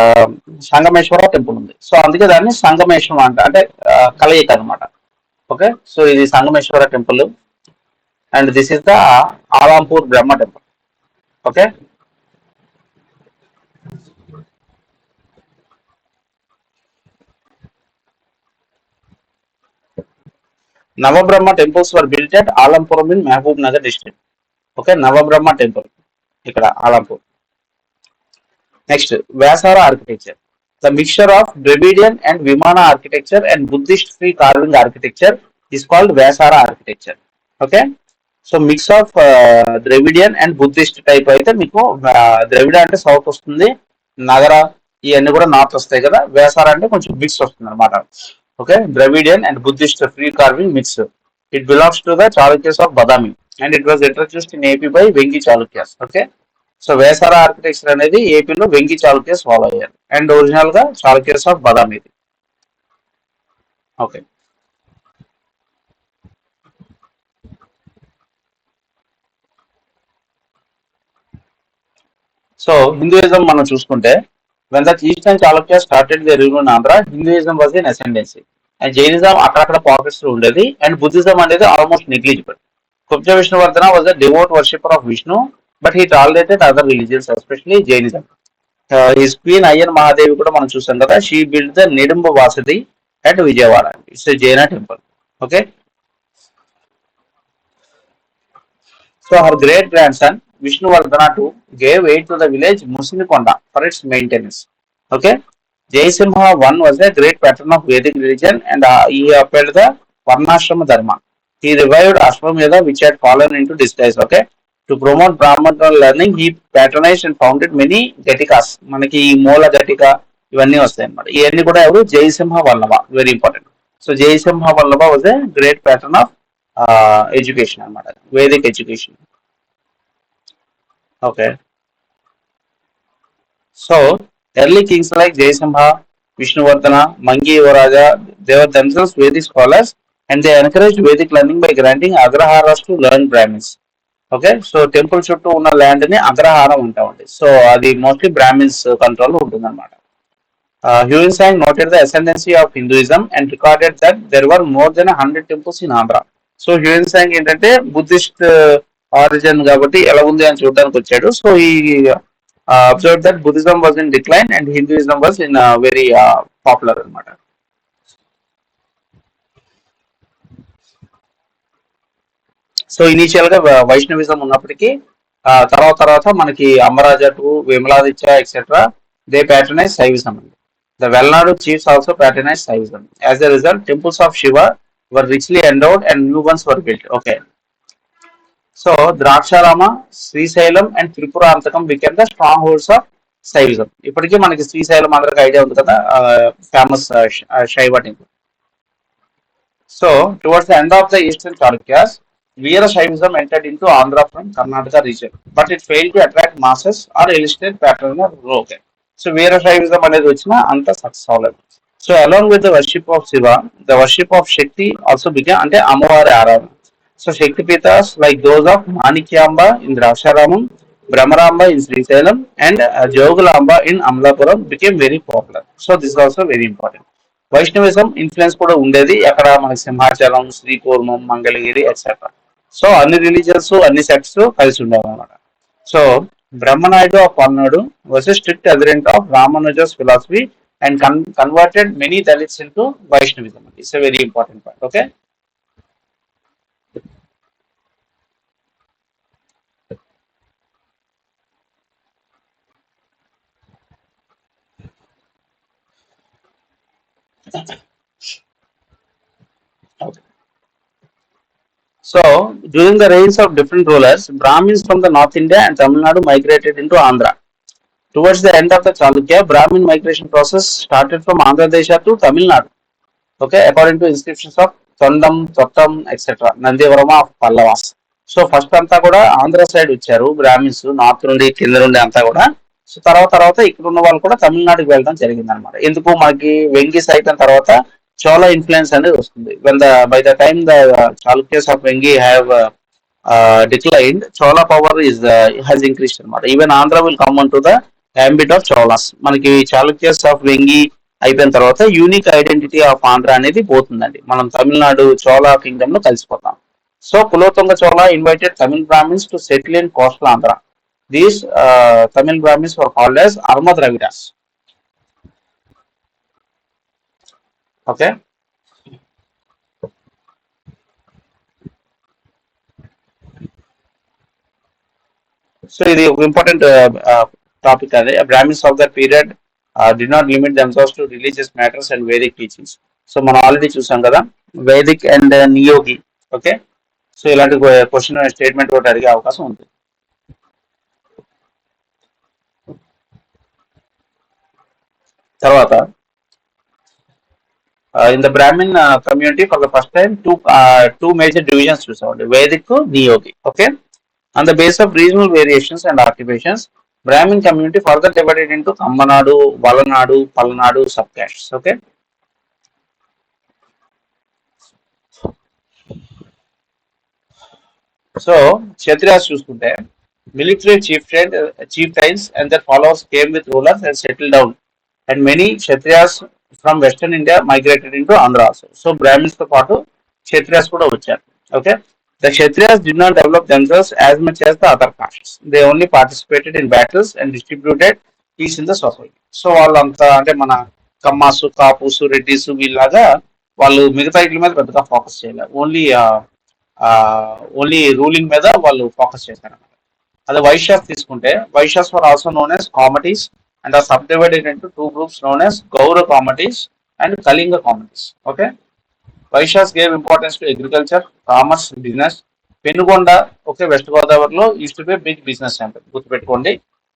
సంగమేశ్వర టెంపుల్ ఉంది. సో అందుకే దాన్ని సంగమేశ్వరం అంటే కలయిక అనమాట. ఓకే, సో ఇది Sangameswara temple and this is the Alampur Brahma temple. Okay, Navabrahma temples were built at Alampuram in Mahabubnagar district. Okay, Navabrahma temple ఇక్కడ Alampur. Next Vesara architecture, the mixture of Dravidian and vimana architecture and Buddhist free carving architecture is called Vesara architecture. Okay, so mix of Dravidian and Buddhist type అయితే మీకు ద్రవిడ అంటే south వస్తుంది, నగర ఇవన్నీ కూడా north వస్తాయి కదా. వేసార అంటే కొంచెం మిక్స్ వస్తుంది అనమాట. Okay, Dravidian and Buddhist free carving mix. It belongs to the Chalukyas of Badami and it was introduced in AP by Vengi Chalukyas. Okay, so Vesara architecture అనేది ఏపీలో వెంగి చాళుక్యస్ ఫాలో అయ్యారు అండ్ ఒరిజినల్ గా Chalukyas of Badami. Okay, so Hinduism మనం చూసుకుంటే when the eastern Chalukya started the rule in Andhra, Hinduism was in ascendancy and Jainism అక్కడక్కడ pockets లో ఉండేది and Buddhism అనేది almost negligible. Kubja Vishnuvardhana was a devout worshipper of Vishnu but he tolerated other religions especially Jainism. His queen Ayyana Mahadevi కూడా మనం చూసాం కదా, she build the Nidumba Vasadi at Vijayawada. It's Jaina temple. Okay, so her great grandson Vishnuvardhana too gave aid to the village Musinikonda for its maintenance. Okay, Jaisimha I was a great patron of Vedic religion and he upheld the Varnashrama Dharma. He revived Ashwamedha which had fallen into disguise. Okay, to promote Brahmana learning, he patronized and founded many Gatikas. మనకి ఈ మూల గటిక ఇవన్నీ వస్తాయి అన్నమాట. ఇవన్నీ కూడా ఎవరు, Jayasimha Vallabha, very important. So Jayasimha Vallabha was a great patron of education అన్నమాట, Vedic education. Okay, so early kings like Jaisimha, Vishnuvardhana, Mangi Yuvaraja, they were themselves Vedic scholars and they encouraged Vedic learning by granting agraharas to learn Brahmins. Okay, so temple చుట్టూ ఉన్న land ని అగ్రహారం ఉంటా ఉంది. So అది mostly Brahmins control ఉంటుంది అనమాట. Huinsang noted the ascendancy of Hinduism and recorded that there were more than 100 temples in Andhra. So హ్యూయిన్సాంగ్ ఏంటంటే Buddhist origin కాబట్టి ఎలా ఉంది అని చూడడానికి వచ్చాడు. సో ఈ observe that Buddhism was in decline and Hinduism was in very popular అనమాట. So initial గా వైష్ణవిజం ఉన్నప్పటికీ తర్వాత తర్వాత మనకి Amaraja to Vimaladitya et cetera they patronise Saivism అండి. The Velanadu chiefs also patronise Saivism. As a result temples of Shiva were richly endowed and new ones were built. Okay, so Draksharama, Srisailam and Tripurantakam became the strongholds of Saivism. ఇప్పటికీ మనకి శ్రీశైలం అందరికి idea ఉంది కదా, famous శైవ temple. So, towards the end of the Eastern Chalukyas, Veera Shaivism entered into Andhra from Karnataka region, but it failed to attract masses or illustrate pattern of growth. So, Veera Shaivism అనేది వచ్చిన అంత success అవ్వలేదు. So, along with the worship of Shiva, the worship of Shakti also began అంటే అమ్మవారి ఆరాధన. So, Shakti Pitas like those of Manikyamba in Draksharamam, Brahmaramba in Srisailam, and Jogalamba in Amlapuram became very popular. So, this is also very important. Vaishnavism influence కూడా ఉండేది అక్కడ మనకి Simhachalam, Srikurmam, Mangalagiri et cetera. So అన్ని religions అన్ని sects కలిసి ఉండేవి అనమాట. So Brahmanaidu of Palnadu was a strict adherent of Ramanuja's philosophy and converted many Dalits into Vaishnavism. It's a very important point. Okay, so during the reigns of different rulers, Brahmins from the North India and Tamil Nadu migrated into Andhra. Towards the end of the Chalukya, Brahmin migration process started from Andhra Desha to Tamil Nadu. Okay, according to inscriptions of Tondam, Tottam, etc. Nandivarama of Pallavas. So first అంతా కూడా Andhra side వచ్చారు Brahmins, north నుండి కింద నుండి అంతా కూడా. So తర్వాత తర్వాత ఇక్కడ ఉన్న వాళ్ళు కూడా తమిళనాడుకి వెళ్ళడం జరిగింది అనమాట. ఎందుకు మనకి వెంగి అయిపోయిన తర్వాత చోళ ఇన్ఫ్లుయెన్స్ అనేది వస్తుంది. When the by the time the Chalukyas of Vengi have declined, Chola power is has increased అనమాట. Even Andhra will come on to the ambit of Cholas. మనకి చాళుక్యస్ ఆఫ్ వెంగి అయిపోయిన తర్వాత యూనిక్ ఐడెంటిటీ ఆఫ్ ఆంధ్ర అనేది పోతుందండి. మనం తమిళనాడు చోళా కింగ్డమ్ లో కలిసిపోతాం. So Kulothunga Chola invited Tamil Brahmins to settle in coastal Andhra. These Tamil Brahmins were called as Arma Dravidas. Okay, so ఇది ఒక ఇంపార్టెంట్ టాపిక్. అదే Brahmins of that period did not limit themselves to religious matters and Vedic teachings. So మనం already చూసాం కదా Vedic and Niyogi. Okay, so ఇలాంటి question statement కూడా అడిగే అవకాశం ఉంది. తర్వాత in the Brahmin community for the first time, two major divisions చూసామండి, Vedic, Niyogi. Okay, on the basis of regional variations and occupations, Brahmin community further divided into Kammanadu, Valanadu, Palanadu subcastes. Okay, so Kshatriyas చూసుకుంటే military chieftains and their followers came with rulers and settled down, and many Kshatriyas from Western India migrated into Andhra also. So Brahmins తో పాటు Kshatriyas కూడా వచ్చారు. Okay, the Kshatriyas did not develop themselves as much as the other castes. They only participated in battles and distributed peace in the society. So వాళ్ళంతా అంటే మన కమ్మాసు, కాపుసు, రెడ్డిసు వీళ్ళలాగా వాళ్ళు మిగతా ఇట్ల మీద పెద్దగా ఫోకస్ చేయలేదు. ఓన్లీ రూలింగ్ మీద వాళ్ళు ఫోకస్ చేశారు. అదే వైశ్యాస్ తీసుకుంటే Vaishyas were also known as Komatis and are sub divided into two groups known as Gaura Komatis and Kalinga Komatis. Okay, Vaishyas gave importance to agriculture, commerce, business. Penugonda, okay, West గోదావరిలో use to be big business centre, గుర్తుపెట్టుకోండి.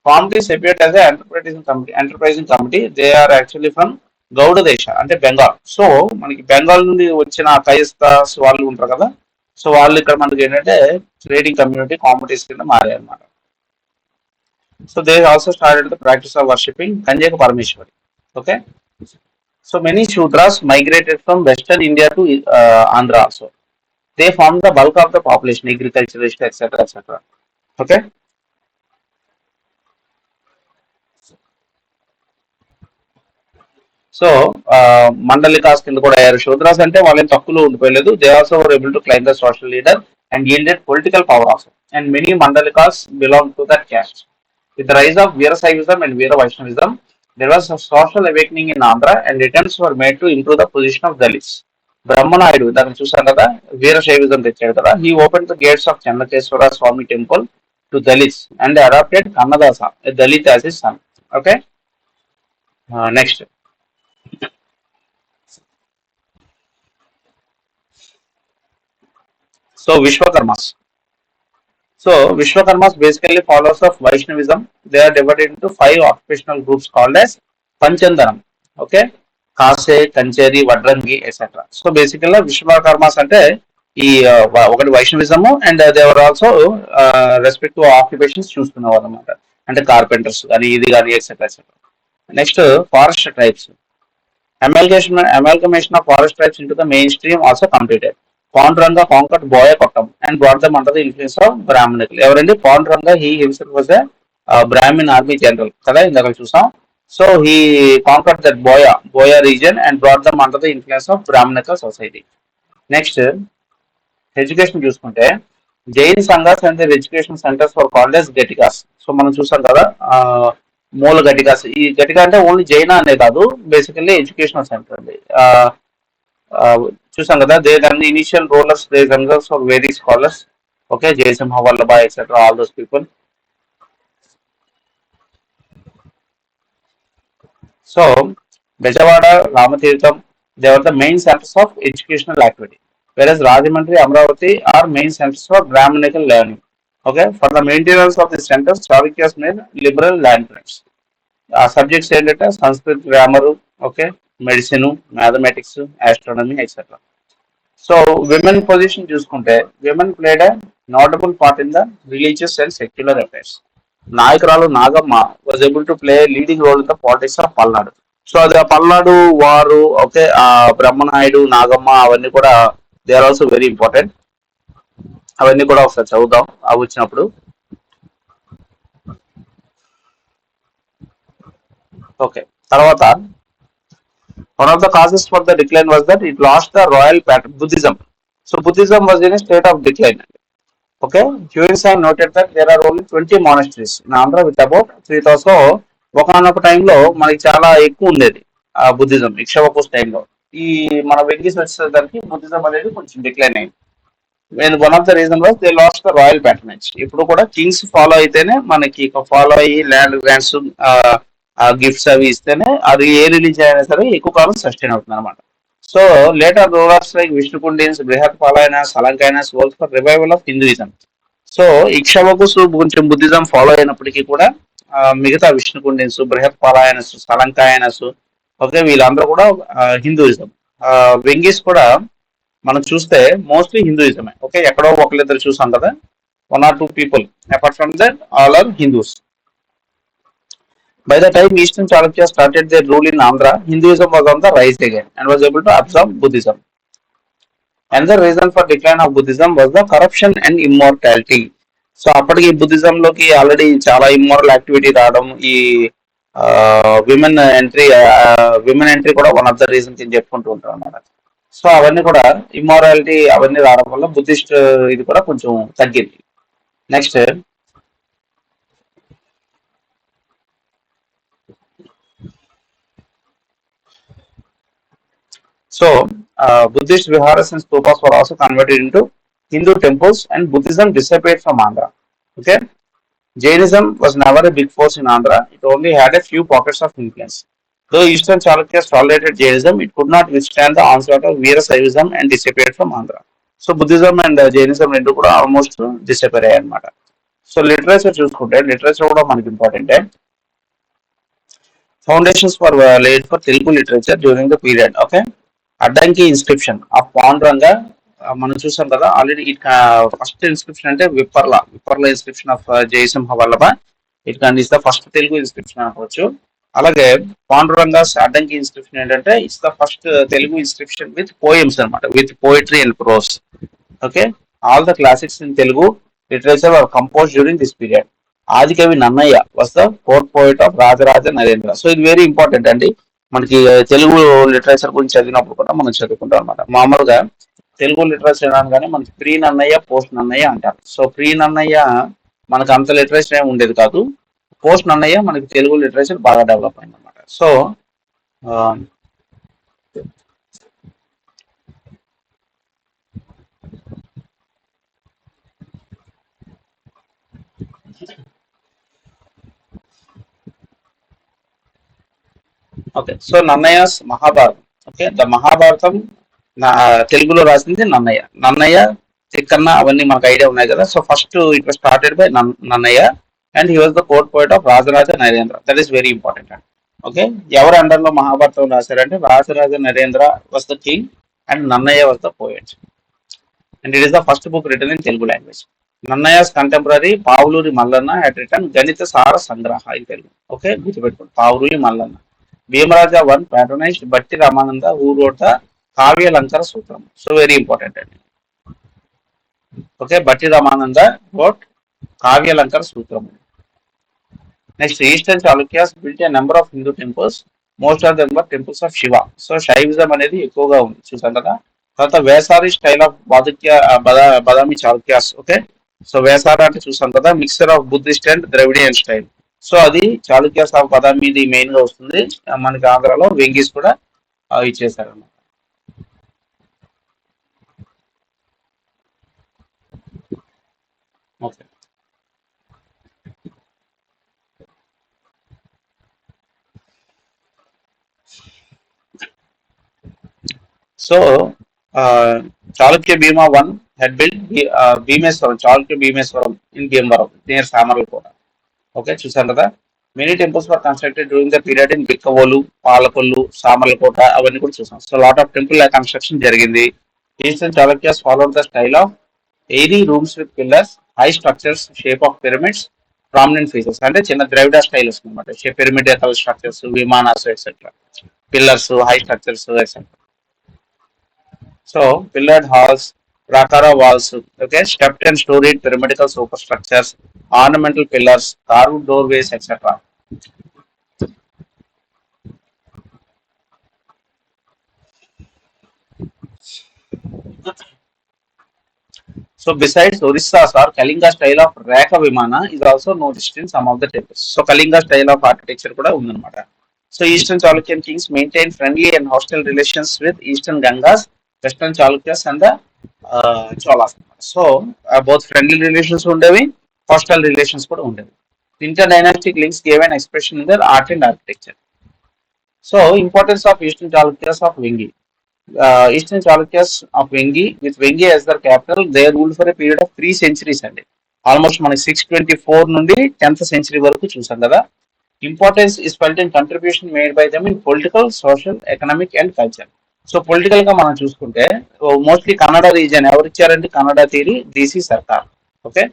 Komatis appeared as enterprising community. They are actually from Gauda Desha అంటే Bengal. So మనకి బెంగాల్ నుండి వచ్చిన కైస్తాస్ వాళ్ళు ఉంటారు కదా, so వాళ్ళు ఇక్కడ మనకి ఏంటంటే ట్రేడింగ్ కమ్యూనిటీ కాంపిటీస్ కింద మారారు అనమాట. So they also started the practice of worshipping Kanyaka Parameshwari. Okay, so many Shudras migrated from western India to Andhra also. They form the bulk of the population, agriculturist et cetera etcetera. Okay, so Mandalikas కింద కూడా అయ్యారు. శూద్రాస్ అంటే వాళ్ళని తక్కువలో ఉండిపోయలేదు. They also were able to claim the social leader and yielded political power also. And many Mandalikas belong to that caste. With the rise of Veerasaivism and Veera Vaishnavism, there was a social awakening in Andhra and attempts were made to improve the position of Dalits. Brahmanaidu దాన్ని చూసాం కదా, వీరశైవిజం తెచ్చాడు కదా. He opened the gates of Channakeswara Swami temple to Dalits and adopted Kannadasa, a Dalit, as his son. Okay, next. So Vishwakarmas. So Vishwakarmas basically followers of Vaishnavism. They are divided into five occupational groups called as Panchandanam. Okay, Kase, Kancheri, Vadrangi, etc. So basically Vishwakarmas అంటే ఈ ఒకటి Vaishnavism and they were also respect occupations చూసుకునేవారు అనమాట. అంటే carpenters కానీ ఇది కానీ et cetera et cetera. Next forest tribes. Amalgamation of forest tribes into the mainstream also completed. Panduranga conquered Boyakottam and brought them under the influence of Brahmanical. ఎవరండి Panduranga? He himself was a Brahmin army general కదా, ఇందాక చూసాం. So he conquered that Boya region and brought them under the influence of Brahmanical society. Next, education చూసుకుంటే Jain Sanghas and their education centres for called as Ghatikas. So మనం చూసాం కదా మూల గటికాస్. ఈ గటిక అంటే ఓన్లీ జైన అనే కాదు, బేసికల్లీ ఎడ్యుకేషనల్ సెంటర్ అండి. చూసాం కదా, they than initial rulers they themselves for very scholars. Okay, Jayasimha Vallabhai etcetera, all those people. So Bezawada, Ramatirtham, they are the main centres of educational activity. Whereas Rajahmundry, Amravati are main centers for Brahminical learning. Okay, for the maintenance of the centers, Chalukyas made liberal land grants. Subjects ఏంటంటే Sanskrit, grammar, okay, medicine, mathematics, astronomy et cetera. So women position చూసుకుంటే women played a notable part in the religious and secular affairs. Nayakuralu Nagamma was able to play leading role in the politics of Palnadu. So అది ఆ పల్నాడు వారు, okay, ఆ బ్రహ్మనాయుడు, నాగమ్మ అవన్నీ కూడా they are also very important. అవన్నీ కూడా ఒకసారి చదువుదాం అవి వచ్చినప్పుడు. ఓకే, తర్వాత one of the causes for the decline was that it lost the royal patron Buddhism. So Buddhism was in state of decline. Okay, Hiuen Tsang noted that there are only 20 monasteries in Andhra with about 3,000. ఒకనొక టైంలో మనకి చాలా ఎక్కువ ఉండేది ఆ Buddhism ఇక్షవకుస్ టైంలో. ఈ మన వెంకీస్ వచ్చేసరికి బుద్ధిజం అనేది కొంచెం డిక్లైన్ అయింది. One of the reason was they last the royal patronage. ఇప్పుడు కూడా కింగ్స్ ఫాలో అయితేనే మనకి ఫాలో అయ్యి ల్యాండ్ గ్రాంట్స్, గిఫ్ట్స్ అవి ఇస్తేనే అది ఏ రిలీజియన్ అయినా సరే ఎక్కువ కాలం సస్టైన్ అవుతుంది అనమాట. So later rulers like Vishnukundins, Brihat Palayanas, Salankayanas work for revival of Hinduism. So Ikshvakus కొంచెం బుద్ధిజం ఫాలో అయినప్పటికీ కూడా మిగతా విష్ణుకుండిన్స్, బృహత్ పాలయనస్, సలంకాయనస్ ఓకే, వీళ్ళందరూ కూడా హిందూయిజం. వెంగీస్ కూడా మనం చూస్తే మోస్ట్లీ హిందూయిజమే. ఓకే, ఎక్కడో ఒకరిద్దరు చూసాం కదా, 1 or 2 people. Apart from that all are Hindus. By the time Eastern Chalukyas started their rule in Andhra, Hinduism was on the rise again and was able to absorb Buddhism. Another reason for decline of Buddhism was the corruption and immortality. So అప్పటికి Buddhism లోకి already చాలా immoral activity రావడం, ఈ women entry women entry కూడా one of the reasons అని చెప్పుకుంటూ ఉంటారు అన్నమాట. సో అవన్నీ కూడా ఇమ్మోరాలిటీ అవన్నీ రావడం వల్ల బుద్ధిస్ట్ ఇది కూడా కొంచెం తగ్గింది. Next, so Buddhist viharas and stupas were also converted into Hindu temples and Buddhism disappeared from Andhra. Okay, Jainism was never a big force in Andhra. It only had a few pockets of influence. Though Eastern Chalukyas tolerated Jainism, it could not withstand the onslaught of Veera Saivism and disappeared from Andhra. So Buddhism and Jainism రెండు కూడా almost disappear అయ్యాయి అనమాట. So literature చూసుకుంటే literature కూడా మనకి ఇంపార్టెంటే. Foundations for laid for Telugu literature during the period. Okay, Addanki inscription of Panduranga మనం చూసాం కదా ఆల్రెడీ. ఫస్ట్ ఇన్స్క్రిప్షన్ అంటే Vipparla inscription of Jayasimha Vallabha. It can is the first Telugu inscription అనుకోవచ్చు. అలాగే పాండురంగాస్ అడ్డంకి ఇన్స్క్రిప్షన్ ఏంటంటే it's the first Telugu inscription with poems అనమాట, with poetry and prose. Okay, all the classics in Telugu literature are compose during this period. Adikavi Nannaya was the court poet of Rajaraja Narendra. So ఇది very important అండి. మనకి Telugu literature గురించి చదివినప్పుడు కూడా మనం చదువుకుంటాం అనమాట. మామూలుగా తెలుగు లిటరేచర్ అనగానే మనకి ప్రీ నన్నయ్య, పోస్ట్ నన్నయ్య అంటారు. సో ప్రీ నన్నయ్య మనకు అంత లిటరేచర్ ఏమి ఉండేది కాదు. పోస్ట్ నన్నయ్య మనకి తెలుగు లిటరేచర్ బాగా డెవలప్ అయింది అనమాట. So okay, so Nannaya's Mahabharatam. Okay, the Mahabharatam తెలుగులో రాసింది నన్నయ్య. నన్నయ్య, తిక్కన్న అవన్నీ మనకు ఐడియా ఉన్నాయి కదా. So first it was started by Nannaya and he was the court poet of Rajaraja Narendra. That is very important అండి. ఓకే, ఎవరు అండర్ లో మహాభారతం రాశారంటే Rajaraja Narendra was the king and Nannaya was the poet. And it is the first book written in Telugu language. Nannaya's contemporary Pavuluri Mallana had written Ganita Sara Sangraha in Telugu. Okay, గుర్తుపెట్టుకోండి, Pavuluri Mallana. Bhimaraja one patronised బట్టి Ramananda who wrote the Kavyalankara Sutram. So very important అండి. Okay, బట్టి Ramananda wrote Kavyalankara Sutram. Next, eastern Chalukyas built a number of Hindu temples. Most of them were temples of Shiva. So Shaivism అనేది ఎక్కువగా ఉంది చూసాం కదా. తర్వాత Vesara style of Badami Chalukyas. Okay, so Vesara అంటే చూసాం కదా, mixture of Buddhist and Dravidian style. So అది చాళుక్యాస్ ఆఫ్ బదామిది మెయిన్ గా వస్తుంది. మనకి ఆంధ్రాలో వెంగీస్ కూడా ఇచ్చేసారు అన్నమాట. Okay, so Chalukya Bhima one had built Bhimeswaram, Chalukya Bhimeswaram in Bhimavaram near Samarlakota. Okay, చూసాం కదా. Many temples for constructed during the period in Bikkavolu, Palakollu, Samarlakota అవన్నీ కూడా చూసాం. So lot of temple construction జరిగింది. Eastern Chalukyas followed the style of airy rooms with pillars, high structures, shape of pyramids, prominent features. అంటే చిన్న Dravida style వస్తుంది అనమాట. Pyramidical structures, vimanas etcetera, pillars, high structures etcetera. So pillared halls, prakara walls, okay, stepped and storied pyramidal superstructures, ornamental pillars, carved doorways, etc. So besides Orissas or Kalinga style of Raka Vimana is also noticed in some of the temples. So Kalinga style of architecture kuda undannamata. So Eastern Chalukyan kings maintained friendly and hostile relations with Eastern Gangas, Western Chalukyas and the Cholas. So both friendly relations undevi, hostile relations kuda undevi. Interdynastic links gave an expression in their art and architecture. So importance of Eastern Chalukyas of Vengi. Eastern Chalukyas of Vengi, with Vengi as their capital, they ruled for a period of 3 centuries అండి. Almost మనకి 624 నుండి 10th century వరకు చూసాం కదా. Importance is felt in contribution made by them in political, social, economic and culture. So political గా మనం చూసుకుంటే mostly Kannada reason ఎవరు ఇచ్చారంటే కన్నడ తీరి డీసీ సర్కార్. Okay,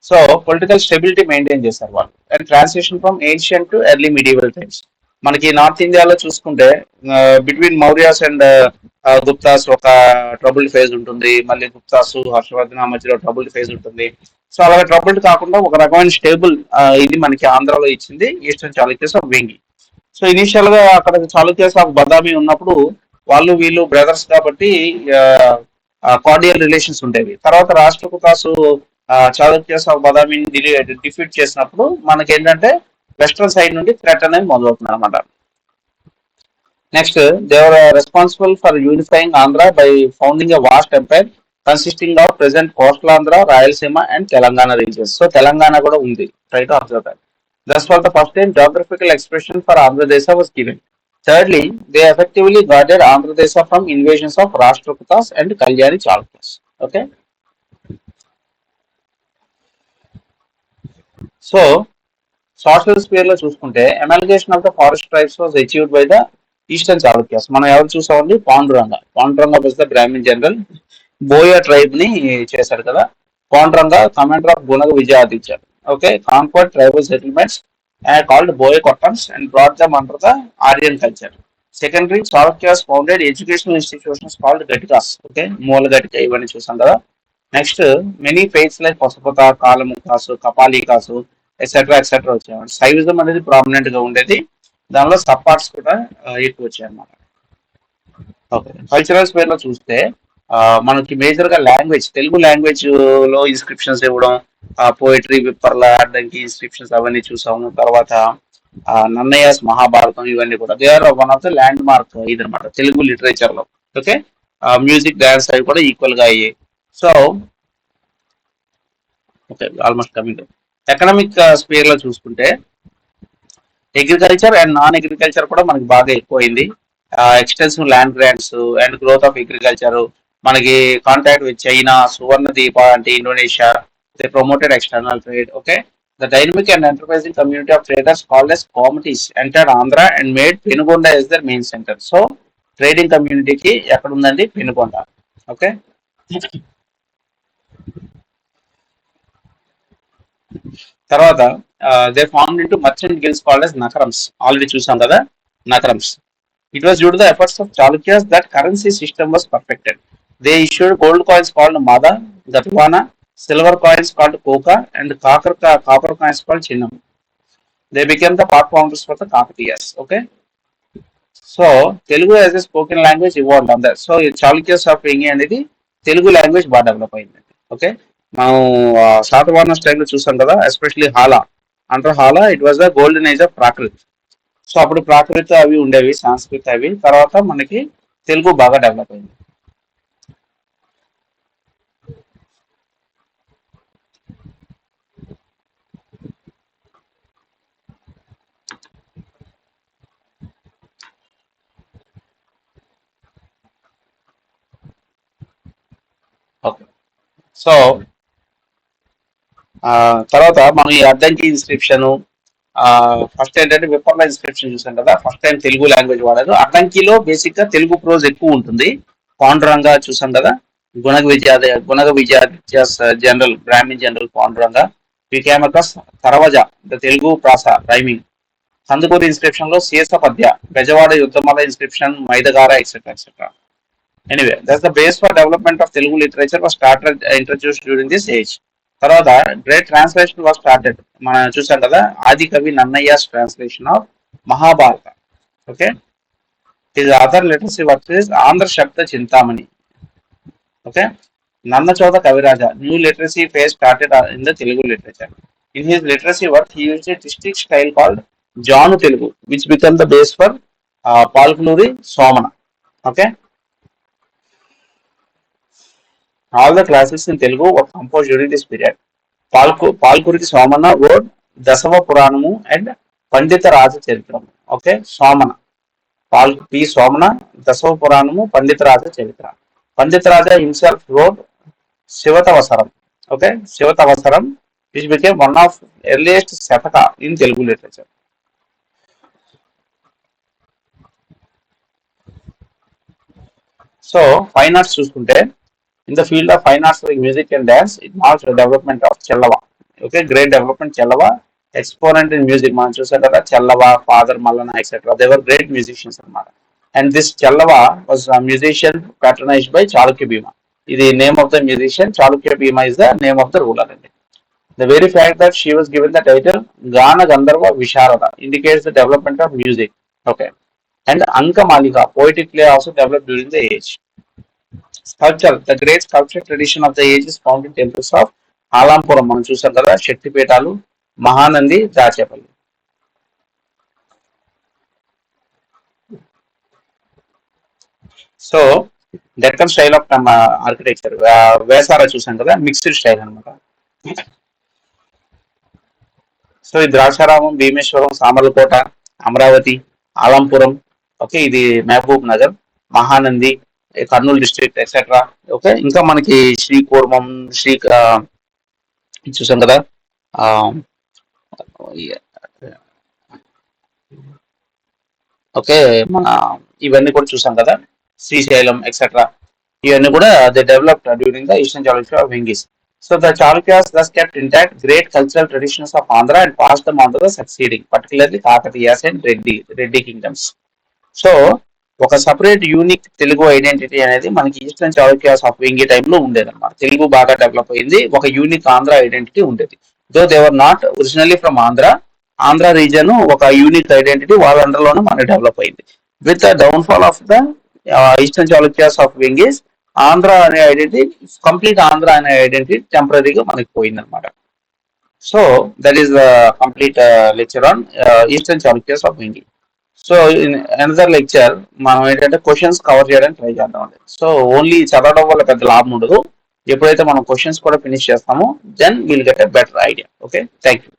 so political stability maintain చేశారు వాళ్ళు. And transition from ancient to early medieval times. మనకి నార్త్ ఇండియాలో చూసుకుంటే బిట్వీన్ మౌర్యాస్ అండ్ గుప్తాస్ ఒక ట్రబుల్డ్ ఫేజ్ ఉంటుంది, మళ్ళీ గుప్తాస్ హర్షవర్ధన్ మధ్యలో ట్రబుల్డ్ ఫేజ్ ఉంటుంది. సో అలాగే ట్రబుల్డ్ కాకుండా ఒక రకమైన స్టేబుల్ ఇది మనకి ఆంధ్రాలో ఇచ్చింది eastern Chalukyas of Vengi. So initial గా అక్కడ చాళుక్యస్ ఆఫ్ బదామి ఉన్నప్పుడు వాళ్ళు వీళ్ళు బ్రదర్స్ కాబట్టి కార్డియల్ రిలేషన్స్ ఉండేవి. తర్వాత రాష్ట్రకూటాసు చాళుక్యస్ ఆఫ్ బదామిని డిఫీట్ చేసినప్పుడు మనకి ఏంటంటే వెస్ట్రన్ సైడ్ నుండి థ్రెట్ అనేది మొదలవుతుంది అనమాట. Next, they are responsible for unifying Andhra by founding a vast empire consisting of present coastal Andhra, Rayalaseema and Telangana regions. So Telangana కూడా ఉంది, try to observe that. Thus was the first time geographical expression for Andhra Desha was given. Thirdly, they effectively guarded Andhra Desha from invasions of Rashtrakutas and Kalyani Chalukyas. Okay, so social sphere లో చూసుకుంటే amalgamation of the forest tribes was achieved by the eastern Chalukyas. మనం ఎవరు చూసామండి, Panduranga. Panduranga was the Brahmin general, Boya tribe ని చేశారు కదా. Panduranga commander of Gunaga Vijayaditya. Okay, conquered tribal settlements called Boyakottans and brought them under the Aryan culture. Secondary, Chalukyas founded educational institutions called Gatikas. Okay, Moola Gatika ఇవన్నీ చూసాం కదా. Next, many faiths like Pashupata, Kalamukhas, Kapalikas etcetera etcetera వచ్చాయి. శైవిజం అనేది prominent గా ఉండేది, దానిలో sub parts కూడా ఎక్కువ వచ్చాయి అన్నమాట. ఓకే, కల్చరల్ స్పేర్ లో చూస్తే మనకి మేజర్ గా లాంగ్వేజ్, తెలుగు లాంగ్వేజ్ లో ఇన్స్క్రిప్షన్స్ ఇవ్వడం, పోయిటరీ, విప్పర్ల అడ్డంకి ఇన్స్క్రిప్షన్స్ అవన్నీ చూసాము. తర్వాత నన్నయ్యస్ మహాభారతం ఇవన్నీ కూడా they are one of the landmark ఇదనమాట తెలుగు లిటరేచర్ లో. ఓకే, మ్యూజిక్, డాన్స్ అవి కూడా ఈక్వల్ గా అయ్యాయి. So okay, almost coming. Economic sphere లో చూసుకుంటే అగ్రికల్చర్ అండ్ నాన్ అగ్రికల్చర్ కూడా మనకి బాగా ఎక్కువైంది. Extensive land grants and growth of agriculture, మనకి contact with China, Suvarna Dvipa అంటే Indonesia, they promoted external trade. Okay, the dynamic and enterprising community of traders called as Komatis entered Andhra and made Penugonda as their main centre. So trading కమ్యూనిటీకి ఎక్కడ ఉందండి, Penugonda. Okay, తర్వాత they formed into merchant guilds called as Nakarams. Already చూసాం కదా నకరమ్స్. It was due to the efforts of Chalukyas that currency system was perfected. They issued gold coins called Mada, Gatwana, silver coins called Koka, and copper coins called Chinnam. They became the part founders for the Kakatiyas. Okay, so Telugu as a spoken language evolved on that. So Chalukyas of Vengi అనేది Telugu language బాగా develop అయింది. Okay, మనం శాతవాహనస్ టైంలో చూసాం కదా, especially Hala అంటే Hala it was the golden age of Prakrit. So అప్పుడు ప్రాకృత అవి ఉండేవి, సంస్కృత అవి. తర్వాత మనకి తెలుగు బాగా డెవలప్ అయింది. ఓకే, సో తర్వాత మనం ఈ అద్దంకి ఇన్స్క్రిప్షన్, ఫస్ట్ ఏంటంటే విప్పర్ల ఇన్స్క్రిప్షన్ చూసాం కదా, ఫస్ట్ టైం తెలుగు లాంగ్వేజ్ వాడారు. అద్దంకిలో బేసిక్ గా తెలుగు ప్రోజ్ ఎక్కువ ఉంటుంది. పాండురంగ చూసాం కదా, Gunaga Vijayaditya general, Brahmin general Panduranga. Became across Taruvoja, the Telugu prasa rhyming. Kandukuri inscription లో శీర్ష పద్య, బెజవాడ యుద్ధమాల ఇన్స్క్రిప్షన్, మైదగార etcetera etcetera. Anyway, that's the base for development of Telugu literature was started introduced during this age. తర్వాత గ్రేట్ ట్రాన్స్లేషన్ వాజ్ స్టార్టెడ్. మనం చూసాం కదా, Adi Kavi Nannayya's translation of Mahabharata. Okay, his other literacy work is Andhra Shabda Chintamani. Okay, Nanne Choda Kaviraja, new literacy phase started in the Telugu literature. In his literacy work he used a district style called Janu Telugu which become the base for పాల్కునూరి Somana. Okay, all the classes in Telugu were composed during this period. Palkuriki Somana wrote Dasava Puranamu and Pandita Raja Charitram. Okay, Somana. P. Somana, Dasava Puranamu, Pandita Raja Charitra. Pandita Raja himself wrote Sivatavasaram. Okay, Sivatavasaram which became one of earliest Sataka in Telugu literature. So fine arts చూసుకుంటే in the field of fine arts like music and dance, it marks the development of Chellava. Okay, great development Chellava, exponent in music. మనం చూసాం కదా Chellava, Father Malana, etc. They were great musicians అన్నమాట. And this Chellava was a musician patronized by Chalukya Bhima. The name of the musician Chalukya Bhima is the name of the ruler. The very fact that she was given the title Gana Gandharva Visharada indicates the development of music. Okay. And Anka Malika, poetic play also developed during the age. Sculpture, the great sculpture tradition of the age is found in temples of Alampuram, మనం చూసాం కదా శక్తిపీఠాలు, Mahanandi, Dachepalli. So Deccan style of architecture, Vesara చూసాం కదా mixed style అనమాట. So ఈ Draksharamam, Bhimeswaram, Samarlakota, Amaravati, Alampuram, okay ఇది Mahabubnagar, Mahanandi, Kurnool district etcetera. Okay ఇంకా మనకి శ్రీకూర్మం, చూసాం కదా ఆ, ఓకే మన ఇవన్నీ కూడా చూసాం కదా శ్రీశైలం ఎక్సెట్రా. ఇవన్నీ కూడా they developed during the eastern Chalukya of Vengis. So the Chalukyas thus kept intact great cultural traditions of Andhra and passed them on to the succeeding, particularly Kakatiyas and Reddy kingdoms. So ఒక separate unique Telugu identity అనేది మనకి eastern Chalukyas of Vengi టైంలో ఉండేదన్నమాట. తెలుగు బాగా develop అయింది, ఒక unique Andhra identity ఉండేది. Though they were not originally from Andhra, Andhra region ఒక యూనిక్ ఐడెంటిటీ వాళ్ళ అండర్లోనే మనకి డెవలప్ అయింది. With the downfall of the eastern Chalukyas of Vengis, Andhra అనే ఐడెంటిటీ, కంప్లీట్ ఆంధ్ర అనే ఐడెంటిటీ టెంపరీగా మనకి పోయిందనమాట. So that is the complete lecture on eastern Chalukyas of Vengi. So in another lecture మనం ఏంటంటే క్వశ్చన్స్ కవర్ చేయడానికి ట్రై చేద్దాం అండి. సో ఓన్లీ చదవడం వల్ల పెద్ద లాభం ఉండదు. ఎప్పుడైతే మనం క్వశ్చన్స్ కూడా ఫినిష్ చేస్తామో then will get a better idea. Okay, thank you.